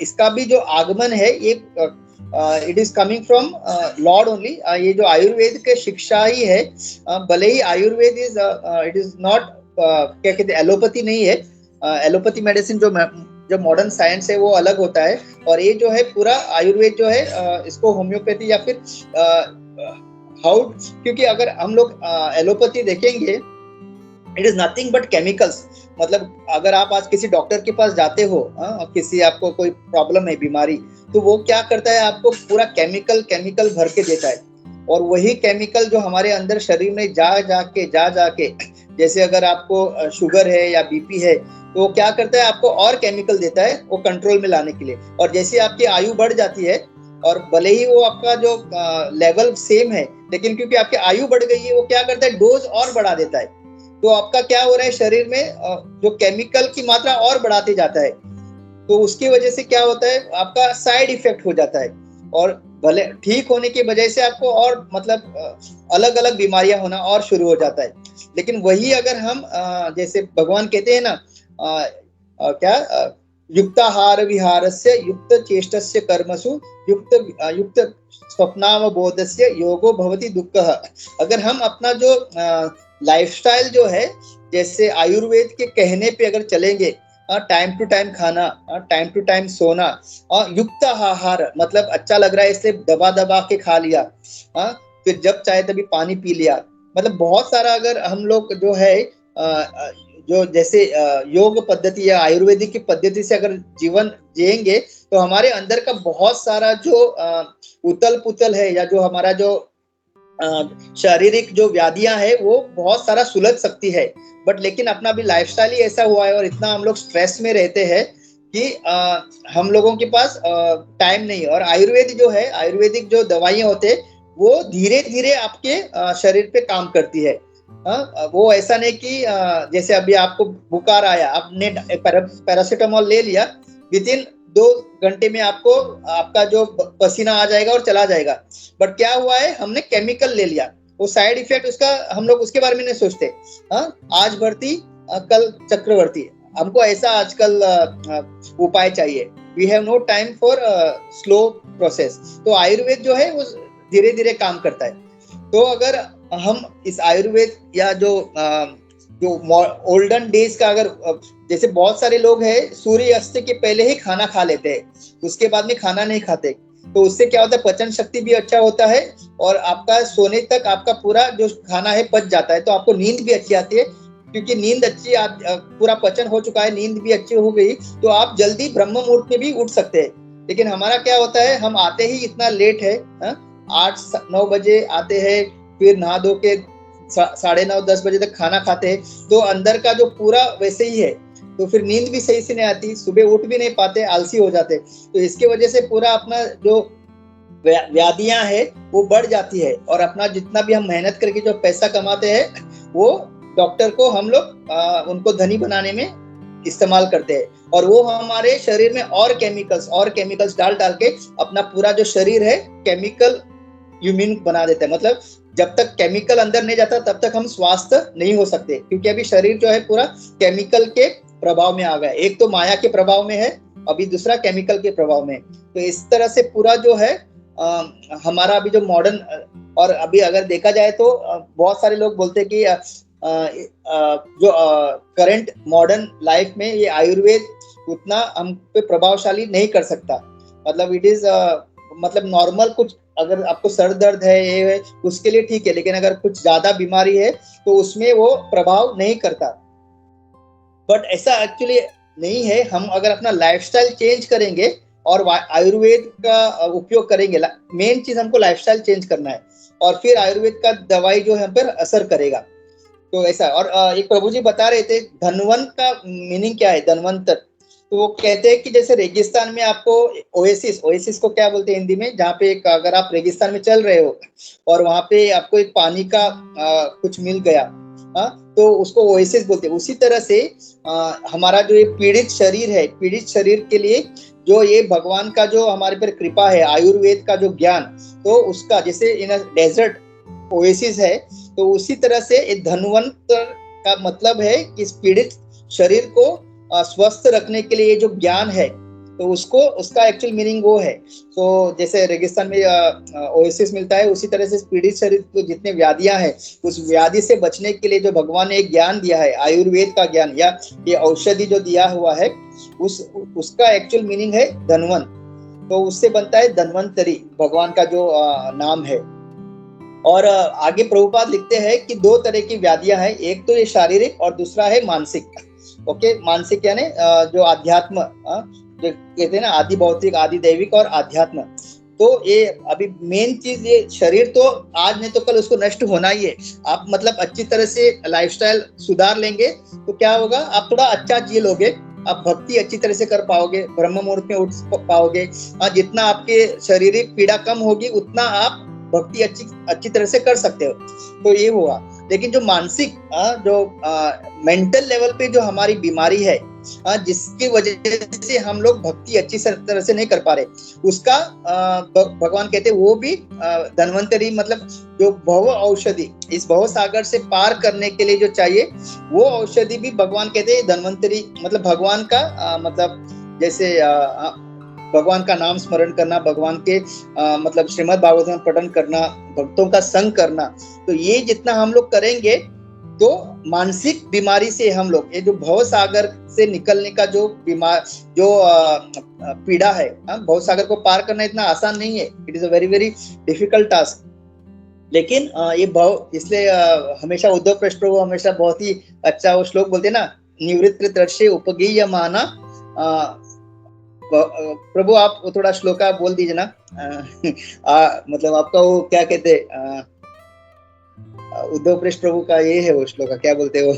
[SPEAKER 2] इसका भी जो आगमन है ये it is coming from lord only. ये जो आयुर्वेद के शिक्षा ही है, भले ही Ayurveda is it is not, क्या कहते हैं, एलोपैथी नहीं है। एलोपैथी मेडिसिन जो मॉडर्न साइंस है वो अलग होता है, और ये जो है पूरा आयुर्वेद जो है इसको होम्योपैथी या फिर हाउ, क्योंकि अगर हम लोग एलोपैथी देखेंगे, it is nothing but chemicals. मतलब अगर आप आज किसी डॉक्टर के पास जाते हो, किसी आपको कोई प्रॉब्लम है, बीमारी, तो वो क्या करता है, आपको पूरा केमिकल भर के देता है। और वही केमिकल जो हमारे अंदर शरीर में जा जाके जैसे अगर आपको शुगर है या बीपी है, तो वो क्या करता है, आपको और केमिकल देता है वो कंट्रोल में लाने के लिए। और जैसे आपकी आयु बढ़ जाती है, और भले ही वो आपका जो लेवल सेम है, लेकिन क्योंकि आपकी आयु बढ़ गई है, वो क्या करता है, डोज और बढ़ा देता है। तो आपका क्या हो रहा है, शरीर में जो केमिकल की मात्रा और बढ़ाते जाता है, तो उसकी वजह से क्या होता है, आपका साइड इफेक्ट हो जाता है। और भले ठीक होने की वजह से आपको और मतलब अलग अलग बीमारियां होना और शुरू हो जाता है। लेकिन वही अगर हम जैसे भगवान कहते हैं ना, क्या, युक्ताहार विहारस्य युक्त चेष्टस्य कर्मसु युक्त स्वप्नावबोधस्य योगो भवति दुःखः। अगर हम अपना जो लाइफस्टाइल जो है, जैसे आयुर्वेद के कहने पे अगर चलेंगे, टाइम टू टाइम खाना, टाइम टू टाइम सोना, और युक्त आहार, मतलब अच्छा लग रहा है इसलिए दबा के खा लिया, फिर जब चाहे तभी पानी पी लिया, मतलब बहुत सारा अगर हम लोग जो है जो जैसे योग पद्धति या आयुर्वेदिक की पद्धति से अगर जीवन जिएंगे, तो हमारे अंदर का बहुत सारा जो उतल पुतल है, या जो हमारा जो शारीरिक जो व्याधियां है वो बहुत सारा सुलझ सकती है। बट लेकिन अपना भी लाइफस्टाइल ही ऐसा हुआ है, और इतना हम लोग स्ट्रेस में रहते हैं कि हम लोगों के पास टाइम नहीं। और आयुर्वेद जो है, आयुर्वेदिक जो दवाइयां होते हैं, वो धीरे धीरे आपके शरीर पे काम करती है। वो ऐसा नहीं कि जैसे अभी आपको बुखार आया, आपने पैरासिटामोल ले लिया, विद इन 2 घंटे में आपको आपका जो पसीना आ जाएगा और चला जाएगा। बट क्या हुआ है, हमने केमिकल ले लिया, वो साइड इफेक्ट उसका हम लोग उसके बारे में नहीं सोचते। आज भर्ती कल चक्रवर्ती, हमको ऐसा आजकल उपाय चाहिए। We have no time for slow process. तो आयुर्वेद जो है वो धीरे धीरे काम करता है। तो अगर हम इस आयुर्वेद या जो ओल्डन डेज का, अगर जैसे बहुत सारे लोग हैं सूर्य अस्त के पहले ही खाना खा लेते हैं, उसके बाद में खाना नहीं खाते, तो उससे क्या होता है, पचन शक्ति भी अच्छा होता है, और आपका सोने तक आपका पूरा जो खाना है पच जाता है, तो आपको नींद भी अच्छी आती है। क्योंकि नींद अच्छी, पूरा पचन हो चुका है, नींद भी अच्छी हो गई, तो आप जल्दी ब्रह्म मुहूर्त में भी उठ सकते हैं। लेकिन हमारा क्या होता है, हम आते ही इतना लेट है, 8-9 बजे आते हैं, फिर नहा धो के 9:30-10 बजे तक खाना खाते हैं, तो अंदर का जो पूरा वैसे ही है, तो फिर नींद भी सही से नहीं आती, सुबह उठ भी नहीं पाते, आलसी हो जाते। तो इसके वजह से पूरा अपना जो व्याधियां है वो बढ़ जाती है, और अपना जितना भी हम मेहनत करके जो पैसा कमाते हैं, वो डॉक्टर को हम लोग उनको धनी बनाने में इस्तेमाल करते हैं, और वो हमारे शरीर में और केमिकल्स डाल के अपना पूरा जो शरीर है केमिकल यूमिन बना देते हैं। मतलब जब तक केमिकल अंदर नहीं जाता तब तक हम स्वस्थ नहीं हो सकते, क्योंकि अभी शरीर जो है पूरा केमिकल के प्रभाव में आ गया। एक तो माया के प्रभाव में है, अभी दूसरा केमिकल के प्रभाव में। तो इस तरह से पूरा जो है हमारा अभी जो मॉडर्न, और अभी अगर देखा जाए तो बहुत सारे लोग बोलते हैं कि जो करंट मॉडर्न लाइफ में ये आयुर्वेद उतना हम पे प्रभावशाली नहीं कर सकता। मतलब इट इज मतलब नॉर्मल कुछ, अगर आपको सर दर्द है ये है उसके लिए ठीक है, लेकिन अगर कुछ ज्यादा बीमारी है तो उसमें वो प्रभाव नहीं करता। बट ऐसा एक्चुअली नहीं है। हम अगर अपना लाइफस्टाइल चेंज करेंगे और आयुर्वेद का उपयोग करेंगे, मेन चीज हमको लाइफस्टाइल चेंज करना है, और फिर आयुर्वेद का दवाई जो है हम पर असर करेगा। तो ऐसा। और एक प्रभु जी बता रहे थे धनवंत का मीनिंग क्या है, धनवंतर। तो वो कहते हैं कि जैसे रेगिस्तान में आपको ओएसिस को क्या बोलते हैं हिंदी में, जहाँ पे अगर आप रेगिस्तान में चल रहे हो और वहां पे आपको एक पानी का कुछ मिल गया, तो उसको ओएसिस बोलते हैं। उसी तरह से हमारा जो ये पीड़ित शरीर है, पीड़ित शरीर के लिए जो ये भगवान का जो हमारे पर कृपा है, आयुर्वेद का जो ज्ञान, तो उसका जैसे इन डेजर्ट ओएसिस है, तो उसी तरह से एक धनवंत का मतलब है कि इस पीड़ित शरीर को स्वस्थ रखने के लिए जो ज्ञान है, तो उसको उसका एक्चुअल मीनिंग वो है। तो जैसे रेगिस्तान में ओएसिस मिलता है, उसी तरह से पीड़ित शरीर को जितने व्याधियां हैं, उस व्याधि से बचने के लिए जो भगवान ने एक ज्ञान दिया है, आयुर्वेद का ज्ञान या ये औषधि जो दिया हुआ है, उसका एक्चुअल मीनिंग है धनवंत। तो उससे बनता है धन्वंतरी, भगवान का जो नाम है। और आगे प्रभुपाद लिखते हैं कि दो तरह की व्याधियां हैं, एक तो ये शारीरिक और दूसरा है मानसिक। ओके, मानसिक यानी जो अध्यात्म, जो कहते हैं ना आदि भौतिक, आदि दैविक और अध्यात्म। तो ये अभी मेन चीज, ये शरीर तो आज नहीं तो कल उसको नष्ट होना ही है। आप मतलब अच्छी तरह से लाइफस्टाइल सुधार लेंगे तो क्या होगा, आप थोड़ा अच्छा जी लोगे, आप भक्ति अच्छी तरह से कर पाओगे, ब्रह्म मुहूर्त में उठ पाओगे। जितना आपके शारीरिक पीड़ा कम होगी उतना आप भक्ति अच्छी तरह से कर सकते हो। तो ये हुआ। लेकिन जो मानसिक जो मेंटल लेवल पे जो हमारी बीमारी है, जिसकी वजह से हम लोग भक्ति अच्छी तरह से नहीं कर पा रहे, उसका भगवान कहते हैं वो भी धन्वंतरी, मतलब जो भव औषधि, इस भव सागर से पार करने के लिए जो चाहिए वो औषधि भी भगवान कहते हैं धन्वंतरी। मतलब भगवान का मतलब जैसे भगवान का नाम स्मरण करना, भगवान के मतलब श्रीमद् भागवतम पठन करना, भक्तों का संग करना, तो ये जितना हम लोग करेंगे तो मानसिक बीमारी से हम लोग, ये जो भव सागर से निकलने का जो पीड़ा है, भव सागर को पार करना इतना आसान नहीं है। It is a very very difficult task. लेकिन ये भव, इसलिए हमेशा उद्धव पृष्ठ प्रभु हमेशा बहुत ही अच्छा वो श्लोक बोलते हैं ना, निवृत्त तर्षे उपगीयमाना। प्रभु आप थोड़ा श्लोका बोल दीजिए ना। मतलब आपका वो क्या कहते, उद्धव पृष्ठ प्रभु का ये है वो श्लोका, क्या बोलते हैं वो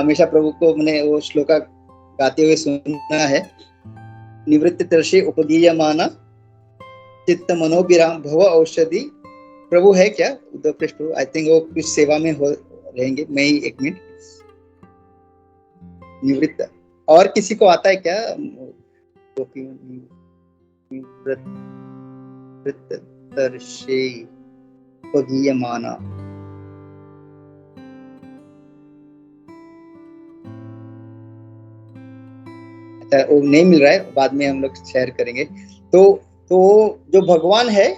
[SPEAKER 2] हमेशा प्रभु को मैंने वो श्लोका गाते हुए सुना है। निवृत्त तर्षे उपगीयमाना चित्त मनोभिराम भव औषधि। प्रभु है क्या उद्धव पृष्ठ प्रभु? आई थिंक वो कुछ सेवा में हो रहेंगे। मैं ही एक मिनट, निवृत्त और किसी को आता है क्या? तर्षे उपगीयमाना, वो नहीं मिल रहा है, बाद में हम लोग शेयर करेंगे। तो जो भगवान है,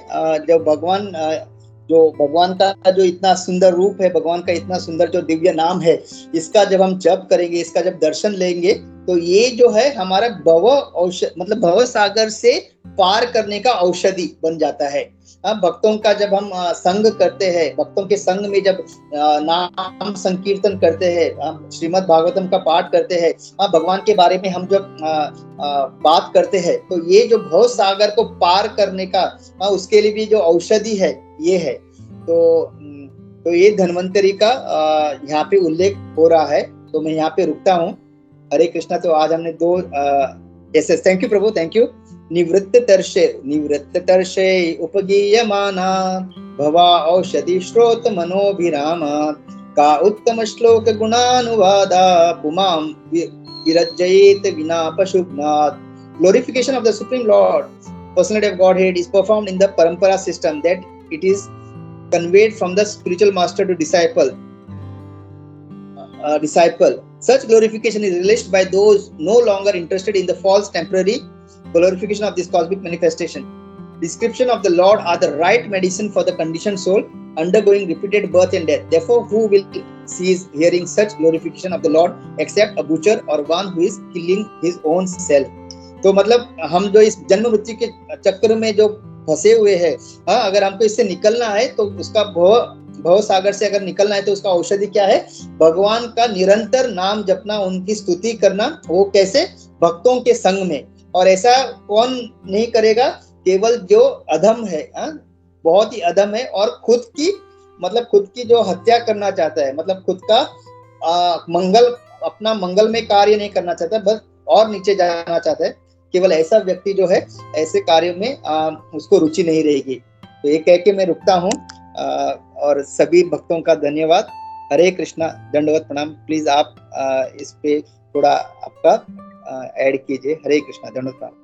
[SPEAKER 2] जो भगवान का जो इतना सुंदर रूप है, भगवान का इतना सुंदर जो दिव्य नाम है, इसका जब हम जप करेंगे, इसका जब दर्शन लेंगे, तो ये जो है हमारा भव औषध, मतलब भव सागर से पार करने का औषधि बन जाता है। भक्तों का जब हम संग करते हैं, भक्तों के संग में जब नाम संकीर्तन करते हैं, श्रीमद् भागवतम का पाठ करते हैं, भगवान के बारे में हम जब बात करते हैं, तो ये जो भव सागर को पार करने का उसके लिए भी जो औषधि है ये है। तो ये धन्वंतरी का यहाँ पे उल्लेख हो रहा है। तो मैं यहाँ पे रुकता हूँ। हरे कृष्णा। तो आज हमने दो yes, thank you Prabhu, thank you. निवृत्त तर्षे उपगीयमाना भवा औषधि श्रोत मनोभिराम का उत्तम श्लोक गुणानुवादा पुमां विरज्येत विना पशुघ्नात्। Glorification of the Supreme Lord, Personality of Godhead, is performed in the parampara system, that it is conveyed from the spiritual master to disciple. Such glorification is realized by those no longer interested in the false temporary glorification of this cosmic manifestation. Description of the Lord are the right medicine for the conditioned soul undergoing repeated birth and death. Therefore, who will sees hearing such glorification of the Lord except a butcher or one who is killing his own self. तो मतलब हम जो इस जन्म मृत्यु के चक्र में जो फंसे हुए हैं, अगर हमको इससे निकलना है तो उसका भव सागर से अगर निकलना है तो उसका औषधि क्या है? भगवान का निरंतर नाम जपना, उनकी स्तुति करना। वो कैसे? भक्तों के संग में। और ऐसा कौन नहीं करेगा? केवल जो अधम है, बहुत ही अधम है और खुद की जो हत्या करना चाहता है, मतलब खुद का अपना मंगलमय कार्य नहीं करना चाहता, बस और नीचे जाना चाहता है, केवल ऐसा व्यक्ति जो है ऐसे कार्यों में उसको रुचि नहीं रहेगी। तो ये कह के मैं रुकता हूँ और सभी भक्तों का धन्यवाद। हरे कृष्णा, दंडवत प्रणाम। प्लीज आप इस पे थोड़ा आपका ऐड कीजिए। हरे कृष्णा, दंडवत प्रणाम।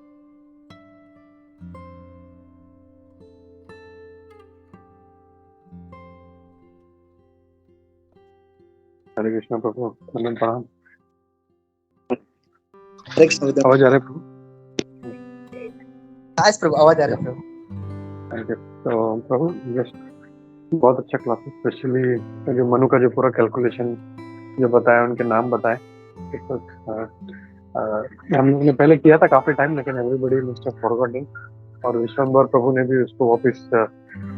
[SPEAKER 3] हरे कृष्णा प्रभु, दंडवत प्रणाम।
[SPEAKER 2] हरे कृष्णा,
[SPEAKER 3] आवाज आ रहा है प्रभु?
[SPEAKER 2] आज प्रभु आवाज आ रहा है प्रभु।
[SPEAKER 3] तो प्रभु जस्ट बहुत अच्छा क्लास, स्पेशली जो मनु का जो पूरा कैलकुलेशन जो बताया, उनके नाम बताए, हम लोगों ने पहले किया था काफी टाइम, लेकिन एवरीबॉडी मस्ट हैव फॉरगॉटन। और विश्वम्बर प्रभु ने भी उसको वापस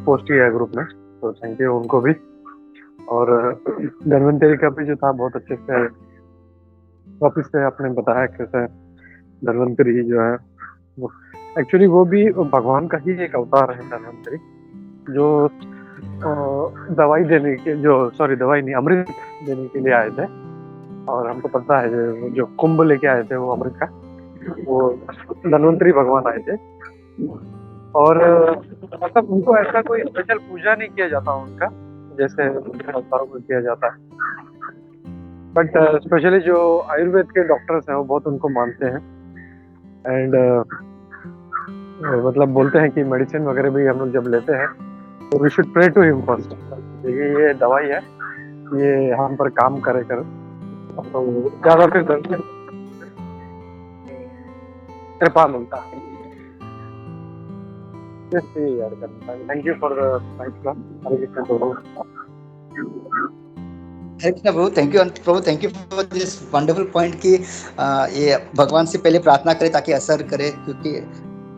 [SPEAKER 3] पोस्ट किया है ग्रुप में, तो थैंक यू उनको भी। और धन्वंतरी का भी जो था बहुत अच्छे से वापस से आपने बताया कैसे धन्वंतरी जो है वो एक्चुअली वो भी भगवान का ही एक अवतार है धन्वंतरी, जो दवाई देने के दवाई नहीं, अमृत देने के लिए आए थे। और हमको पता है जो कुंभ लेके आए थे वो अमृत का, वो धन्वंतरी भगवान आए थे। और मतलब उनको ऐसा कोई स्पेशल पूजा नहीं किया जाता उनका, जैसे अवतारों को किया जाता है। बट स्पेशली जो आयुर्वेद के डॉक्टर्स हैं वो बहुत उनको मानते हैं। एंड मतलब बोलते हैं कि मेडिसिन वगैरह भी हम लोग जब लेते हैं तो we should pray to him first. ये दवाई है, ये हम पर काम करे कर, तो ज्यादा फिर कृपा मिलता है। Thank you for the nice class. Hare Krishna Prabhu.
[SPEAKER 2] Hare Krishna Prabhu, thank you Prabhu, thank you for this wonderful point कि ये भगवान से पहले प्रार्थना करें ताकि असर करे, क्योंकि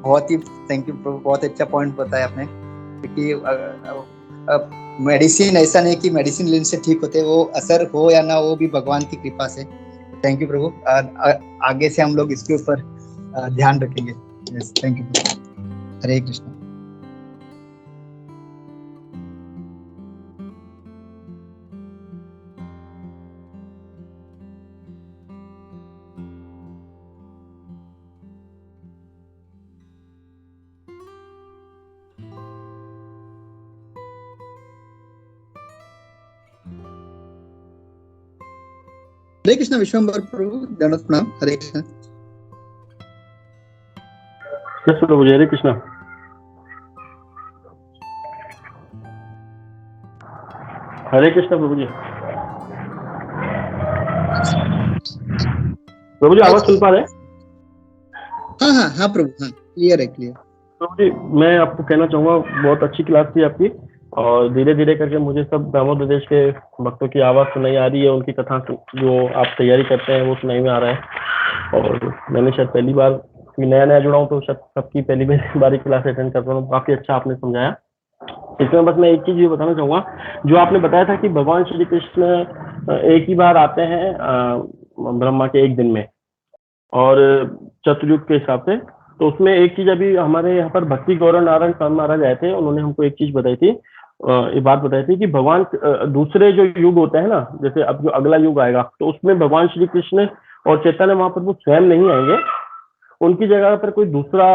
[SPEAKER 2] बहुत ही थैंक यू प्रभु, बहुत अच्छा पॉइंट बताया आपने। क्योंकि मेडिसिन ऐसा नहीं कि मेडिसिन लेने से ठीक होते, वो असर हो या ना वो भी भगवान की कृपा से। थैंक यू प्रभु, आगे से हम लोग इसके ऊपर ध्यान रखेंगे। यस, थैंक यू प्रभु। हरे कृष्णा। हरे कृष्णा विश्वम्बर प्रभु, दंडवत प्रणाम। हरे कृष्णा।
[SPEAKER 4] प्रभु जी, हरे कृष्णा। हरे कृष्णा प्रभु जी। प्रभु जी आवाज सुन पा रहे हैं?
[SPEAKER 2] हाँ प्रभु, हाँ क्लियर है, क्लियर।
[SPEAKER 4] प्रभु जी मैं आपको कहना चाहूंगा, बहुत अच्छी क्लास थी आपकी, और धीरे धीरे करके मुझे सब दामोदर देश के भक्तों की आवाज सुनाई आ रही है, उनकी कथा जो आप तैयारी करते हैं वो सुनाई में आ रहा है। और मैंने शायद पहली बार नया जुड़ा हूँ, तो सबकी पहली बारी क्लास अटेंड कर रहा हूँ। काफी अच्छा आपने समझाया। इसमें बस मैं एक चीज ये बताना चाहूंगा, जो आपने बताया था कि भगवान श्री कृष्ण एक ही बार आते हैं ब्रह्मा के एक दिन में और चतुर्युग के हिसाब से। तो उसमें एक चीज, अभी हमारे यहाँ पर भक्ति गौरव नारायण स्वामी महाराज आए थे, उन्होंने हमको एक चीज बताई थी, ये बात बताई थी कि भगवान दूसरे जो युग होते हैं ना, जैसे अब जो अगला युग आएगा, तो उसमें भगवान श्री कृष्ण और चैतन्य महाप्रभु स्वयं नहीं आएंगे, उनकी जगह पर कोई दूसरा,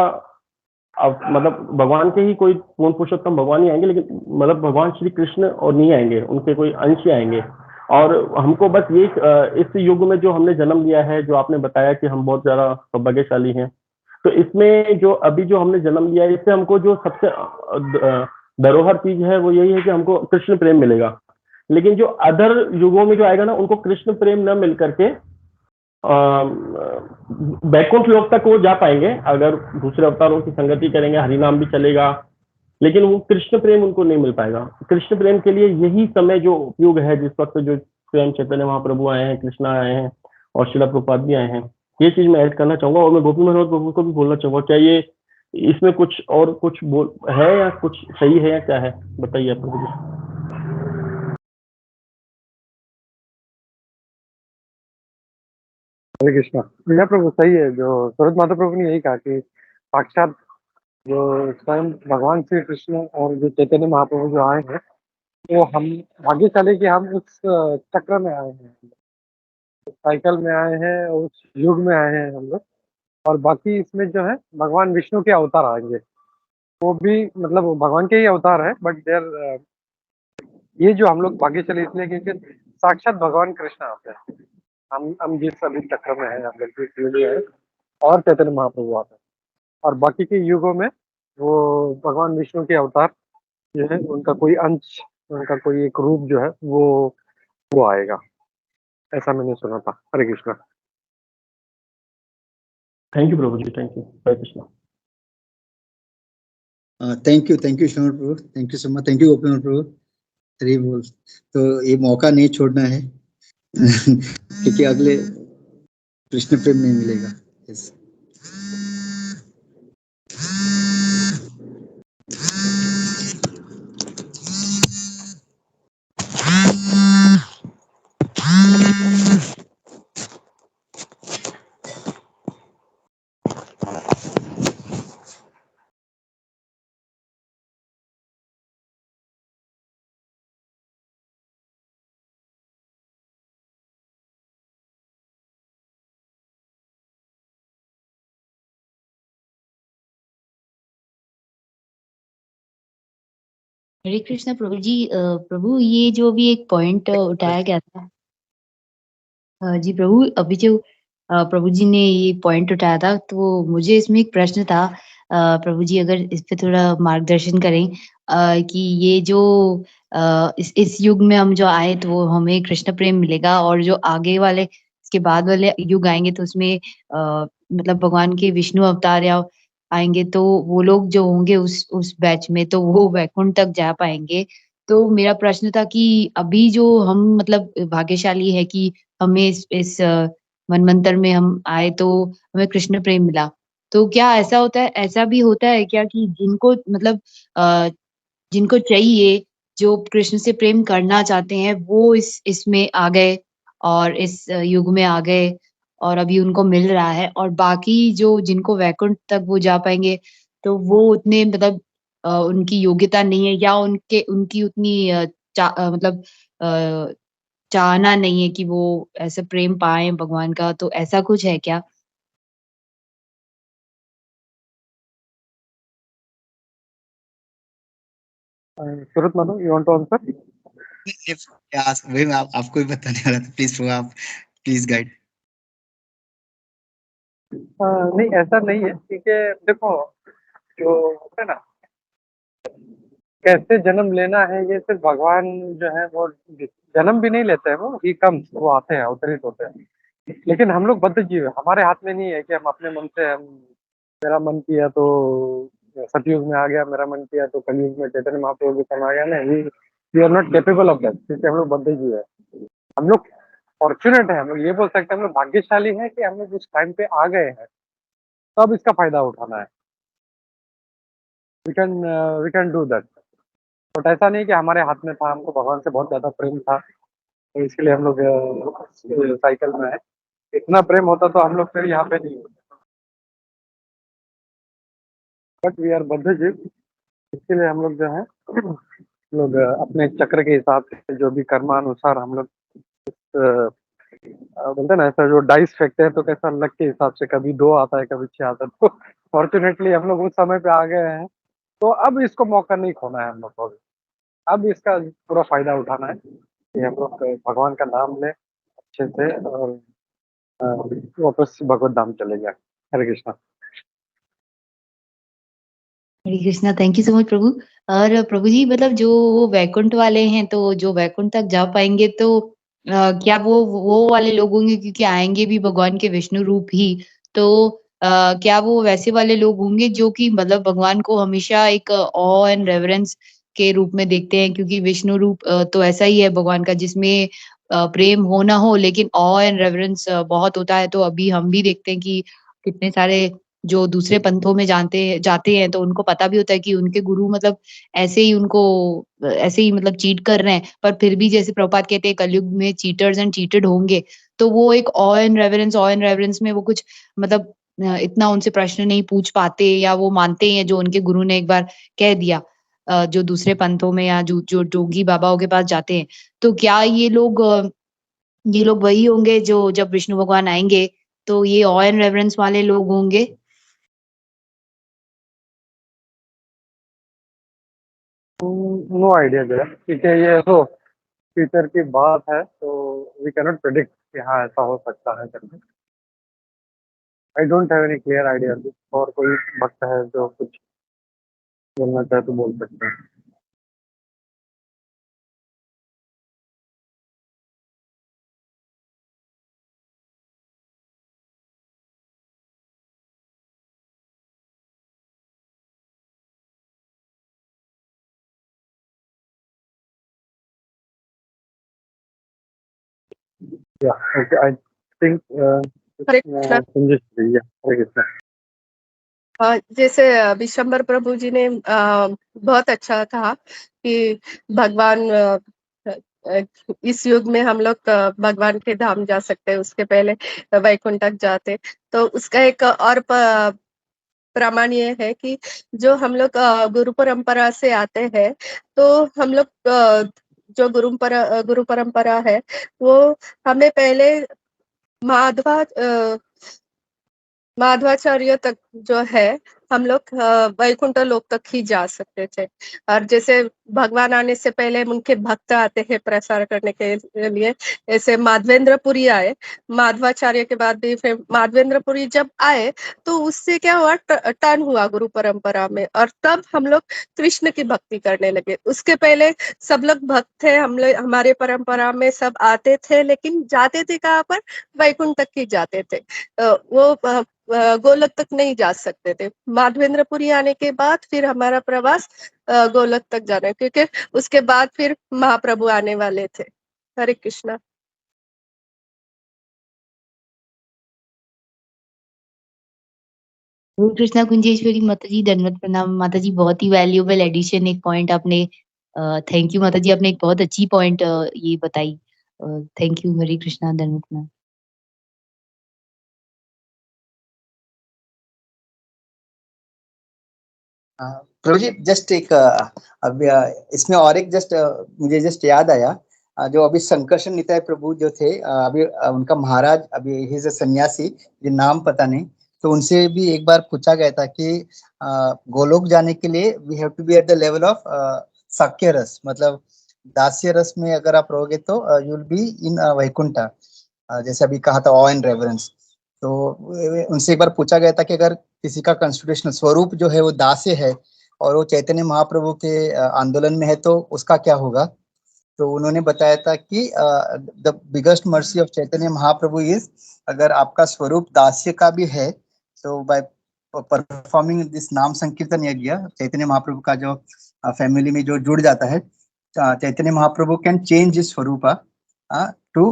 [SPEAKER 4] मतलब भगवान के ही कोई पूर्ण पुरुषोत्तम भगवान ही आएंगे, लेकिन मतलब भगवान श्री कृष्ण और नहीं आएंगे, उनके कोई अंश ही आएंगे। और हमको बस ये इस युग में जो हमने जन्म लिया है, जो आपने बताया कि हम बहुत ज्यादा सौभाग्यशाली हैं, तो इसमें जो अभी जो हमने जन्म लिया है, इससे हमको जो सबसे धरोहर चीज है वो यही है कि हमको कृष्ण प्रेम मिलेगा। लेकिन जो अदर युगों में जो आएगा ना, उनको कृष्ण प्रेम न मिल करके बैकुंठ लोक तक वो जा पाएंगे अगर दूसरे अवतारों की संगति करेंगे, हरिनाम भी चलेगा, लेकिन वो कृष्ण प्रेम उनको नहीं मिल पाएगा। कृष्ण प्रेम के लिए यही समय जो उपयोग है, जिस वक्त जो स्वयं चैतन्य महाप्रभु आए हैं, कृष्णा आए हैं और श्रील प्रभुपाद भी आए हैं। ये चीज मैं ऐड करना चाहूंगा और मैं गोपी मनोहर प्रभु को भी बोलना चाहूंगा, क्या ये इसमें कुछ और कुछ है या कुछ सही है या क्या है, बताइए आप प्रभु जी।
[SPEAKER 3] हरे कृष्णा। यह प्रभु सही है, जो सूरत माता प्रभु ने यही कहा कि साक्षात जो स्वयं भगवान श्री कृष्ण और जो चैतन्य महाप्रभु जो आए हैं, वो हम भाग्यशाली कि हम उस चक्र में आए हैं, साइकिल में आए हैं, उस युग में आए हैं हम लोग। और बाकी इसमें जो है भगवान विष्णु के अवतार आएंगे, वो भी मतलब वो भगवान के ही अवतार है, बट देर ये जो हम लोग भाग्यशाली इसलिए क्योंकि साक्षात भगवान कृष्ण आते हैं। हम जिस अभी चक्र में है, हम लोग जिस युग में है, और चैतन्य महाप्रभु आते हैं। और बाकी के युगों में वो भगवान विष्णु के अवतार जो है, उनका कोई अंश, उनका कोई एक रूप जो है वो आएगा, ऐसा मैंने सुना था। Hare Krishna.
[SPEAKER 4] Thank you Prabhu ji, thank you. Hare Krishna.
[SPEAKER 2] Thank you Shyamal Prabhu, thank you so much, thank you Gopi Prabhu. Hari बोल। तो ये मौका नहीं छोड़ना है क्योंकि अगले कृष्ण प्रेम नहीं मिलेगा। yes.
[SPEAKER 5] हरे कृष्ण प्रभु जी। प्रभु ये जो भी एक पॉइंट उठाया गया था, जी प्रभु, अभी जो प्रभु जी ने ये पॉइंट उठाया था, तो मुझे इसमें एक प्रश्न था। प्रभु जी अगर इस पे थोड़ा मार्गदर्शन करें कि ये जो इस युग में हम जो आए तो हमें कृष्ण प्रेम मिलेगा, और जो आगे वाले इसके बाद वाले युग आएंगे तो उसमें मतलब भगवान के विष्णु अवतार या आएंगे, तो वो लोग जो होंगे उस बैच में तो वो वैकुंठ तक जा पाएंगे। तो मेरा प्रश्न था कि अभी जो हम मतलब भाग्यशाली है कि हमें इस मनवंतर में हम आए तो हमें कृष्ण प्रेम मिला। तो क्या ऐसा भी होता है क्या कि जिनको मतलब जिनको चाहिए, जो कृष्ण से प्रेम करना चाहते हैं, वो इसमें आ गए और इस युग में आ गए और अभी उनको मिल रहा है, और बाकी जो जिनको वैकुंठ तक वो जा पाएँगे, तो वो उतने मतलब उनकी योग्यता नहीं है या उनकी उतनी मतलब अ, चाहना नहीं है कि वो ऐसा प्रेम पाएँ भगवान का, तो ऐसा कुछ है क्या?
[SPEAKER 3] सूरत मानो, यू वांट टू आंसर?
[SPEAKER 2] वही मैं आपको भी बताने वाला था। प्लीज प्रभु, आप प्लीज गाइड।
[SPEAKER 3] नहीं, ऐसा नहीं है, क्योंकि देखो जो होता है ना, कैसे जन्म लेना है ये सिर्फ भगवान जो है वो जन्म भी नहीं लेते हैं, वो ही कम्स, वो आते हैं, अवतरित होते हैं। लेकिन हम लोग बद्ध जीव है, हमारे हाथ में नहीं है कि हम अपने मन से हम मेरा मन किया तो सतयुग में आ गया, मेरा मन किया तो कलयुग में चैतन्य महाप्रभु जी आ गया। नहीं, we are not capable of that, क्योंकि हम लोग बद्ध जीव है। हम लोग फॉर्चुनेट है, हम लोग ये बोल सकते हैं हम लोग भाग्यशाली है कि हम लोग उस टाइम पे आ गए हैं, तब इसका फायदा उठाना है। We can do that. But ऐसा नहीं कि हमारे हाथ में था, हमको भगवान से बहुत ज्यादा प्रेम था तो इसके लिए हम लोग साइकिल में है। इतना प्रेम होता तो हम लोग फिर यहाँ पे नहीं होते। बट वी आर बद्ध जीव, इसके लिए हम लोग जो है लोग अपने चक्र के हिसाब से जो भी कर्मानुसार हम लोग बोलते हैं ना, ऐसा जो डाइस फेंकते हैं तो कैसा लक के हिसाब से कभी 2 आता है, कभी 6 आता है। तो फॉर्चुनेटली हम लोग उस समय पे आ गए हैं, तो अब इसको मौका नहीं खोना है हम लोग को। अब इसका पूरा फायदा उठाना है कि हम लोग भगवान का नाम लें अच्छे से और वापस भगवत धाम चले जाए। Hare Krishna.
[SPEAKER 5] Hare Krishna, thank you so much Prabhu. और प्रभु जी मतलब जो वो वैकुंठ वाले हैं, तो जो वैकुंठ तक जा पाएँगे तो क्या वो वाले लोग होंगे क्योंकि आएँगे भी भगवान के विष्णु रूप ही, तो क्या वो वैसे वाले लोग होंगे जो कि मतलब भगवान को हमेशा एक ऑ एंड रेवरेंस के रूप में देखते हैं, क्योंकि विष्णु रूप तो ऐसा ही है भगवान का जिसमें प्रेम हो ना हो, लेकिन ऑ एंड रेवरेंस बहुत होता है। तो अभी हम भी देखते हैं कि कितने सारे जो दूसरे पंथों में जाते हैं, तो उनको पता भी होता है कि उनके गुरु मतलब ऐसे ही मतलब चीट कर रहे हैं, पर फिर भी जैसे प्रभुपाद कहते हैं कलयुग में चीटर्स एंड चीटेड होंगे। तो वो एक ऑ एंड रेवरेंस में वो कुछ मतलब इतना उनसे प्रश्न नहीं पूछ पाते, या वो मानते ही हैं जो उनके गुरु ने एक बार कह दिया। जो दूसरे पंथों में या जो जोगी बाबाओं के पास जाते हैं। तो क्या ये लोग वही होंगे जो जब विष्णु भगवान आएँगे, तो ये ऑ एंड रेवरेंस वाले लोग होंगे?
[SPEAKER 3] नो आइडिया जो है, क्योंकि ये तो फ्यूचर की बात है, तो वी कैन नॉट प्रेडिक्ट कि हाँ ऐसा हो सकता है करके। I don't have any clear idea. और कोई भक्त है जो कुछ बोलना चाहे तो बोल सकते हैं। या ओके, आई थिंक
[SPEAKER 6] हरे कृष्णा।
[SPEAKER 3] संजय श्री, हरे कृष्णा।
[SPEAKER 6] जैसे विश्वम्बर प्रभु जी ने बहुत अच्छा कहा कि भगवान इस युग में हम लोग भगवान के धाम जा सकते हैं, उसके पहले वैकुंठ तक जाते। तो उसका एक और प्रमाण ये है कि जो हम लोग गुरु परंपरा से आते हैं, तो हम लोग जो गुरु परंपरा है वो हमें पहले माधवा माधवाचार्य तक जो है हम लोग वैकुंठ लोक तक ही जा सकते थे। और जैसे भगवान आने से पहले उनके भक्त आते हैं प्रसार करने के लिए, ऐसे माधवेंद्रपुरी आए। माधवाचार्य के बाद भी फिर माधवेंद्रपुरी जब आए, तो उससे क्या हुआ, टर्न हुआ गुरु परंपरा में, और तब हम लोग कृष्ण की भक्ति करने लगे। उसके पहले सब लोग भक्त थे, हम लोग हमारे परंपरा में सब आते थे, लेकिन जाते थे कहाँ पर, वैकुंठ तक ही जाते थे। वो गोलक तक नहीं जा सकते थे। माधवेंद्रपुरी आने के बाद फिर हमारा प्रवास गोलक तक जाना है, क्योंकि उसके बाद फिर महाप्रभु आने वाले थे। हरे कृष्णा।
[SPEAKER 5] हरे कृष्णा कुंजेश्वरी माता जी, दंडवत प्रणाम माता जी। बहुत ही वैल्यूएबल एडिशन एक पॉइंट आपने थैंक यू माता जी, आपने एक बहुत अच्छी पॉइंट ये बताई। थैंक यू, हरे कृष्णा, दंडवत प्रणाम।
[SPEAKER 2] प्रभु जी जस्ट एक अब इसमें और एक जस्ट मुझे जस्ट याद आया। जो अभी संकर्षण निताय प्रभु जो थे, अभी उनका महाराज, अभी ही इज अ सन्यासी, ये नाम पता नहीं। तो उनसे भी एक बार पूछा गया था कि गोलोक जाने के लिए we have to be at the level of साक्य रस, मतलब दास्य रस में अगर आप रहोगे तो you will be in Vaikuntha, जैसे अभी कहा था ऑ एंड रेवरेंस। तो उनसे एक बार पूछा गया था कि अगर किसी का कॉन्स्टिट्यूशनल स्वरूप जो है वो दास्य है और वो चैतन्य महाप्रभु के आंदोलन में है, तो उसका क्या होगा। तो उन्होंने बताया था कि the biggest mercy of Chaitanya Mahaprabhu is, अगर आपका स्वरूप दास्य का भी है, तो बाय परफॉर्मिंग दिस नाम संकीर्तन यज्ञ, चैतन्य महाप्रभु का जो फैमिली में जो जुड़ जाता है, चैतन्य महाप्रभु कैन चेंज इस स्वरूप टू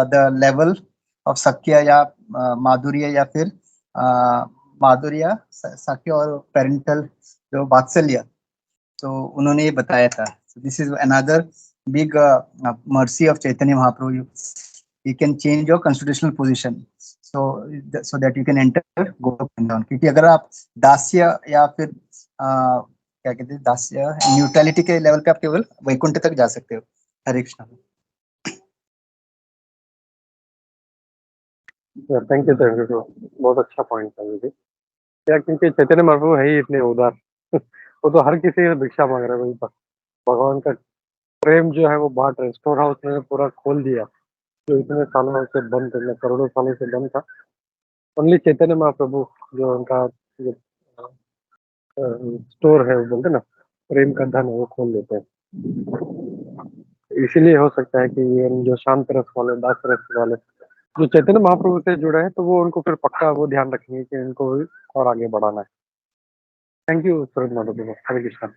[SPEAKER 2] द लेवल ऑफ सख्य या माधुर्य, या फिर माधुर्य सख्य और पेरेंटल जो वात्सल्य। तो उन्होंने ये बताया था, this is another big mercy of Chaitanya Mahaprabhu. You can change your constitutional position, so that you can enter Golok Vrindavan. क्योंकि अगर आप दास्य या फिर क्या कहते हैं, दास्य न्यूट्रलिटी के लेवल पे आप केवल वैकुंठ तक जा सकते हो। हरे कृष्ण।
[SPEAKER 3] थैंक यू, बहुत अच्छा पॉइंट था मुझे। क्या, क्योंकि चैतन्य महाप्रभु है ही इतने उदार। वो तो हर किसी से भिक्षा मांग रहे हैं वहीं पर। भगवान का प्रेम जो है वो बांट रहे, स्टोर हाउस में पूरा खोल दिया, जो इतने सालों से बंद था, करोड़ों सालों से बंद था। ओनली चैतन्य महाप्रभु जो उनका स्टोर है, वो बोलते हैं ना, प्रेम का धन है, वो खोल देते हैं। इसीलिए हो सकता है कि ये जो शांत रस वाले, दास रस वाले जो चैतन्य महाप्रभु से जुड़े हैं, तो वो उनको फिर पक्का वो ध्यान रखेंगे कि इनको भी और आगे बढ़ाना है। Thank you Surendra Madhav, Hare Krishna.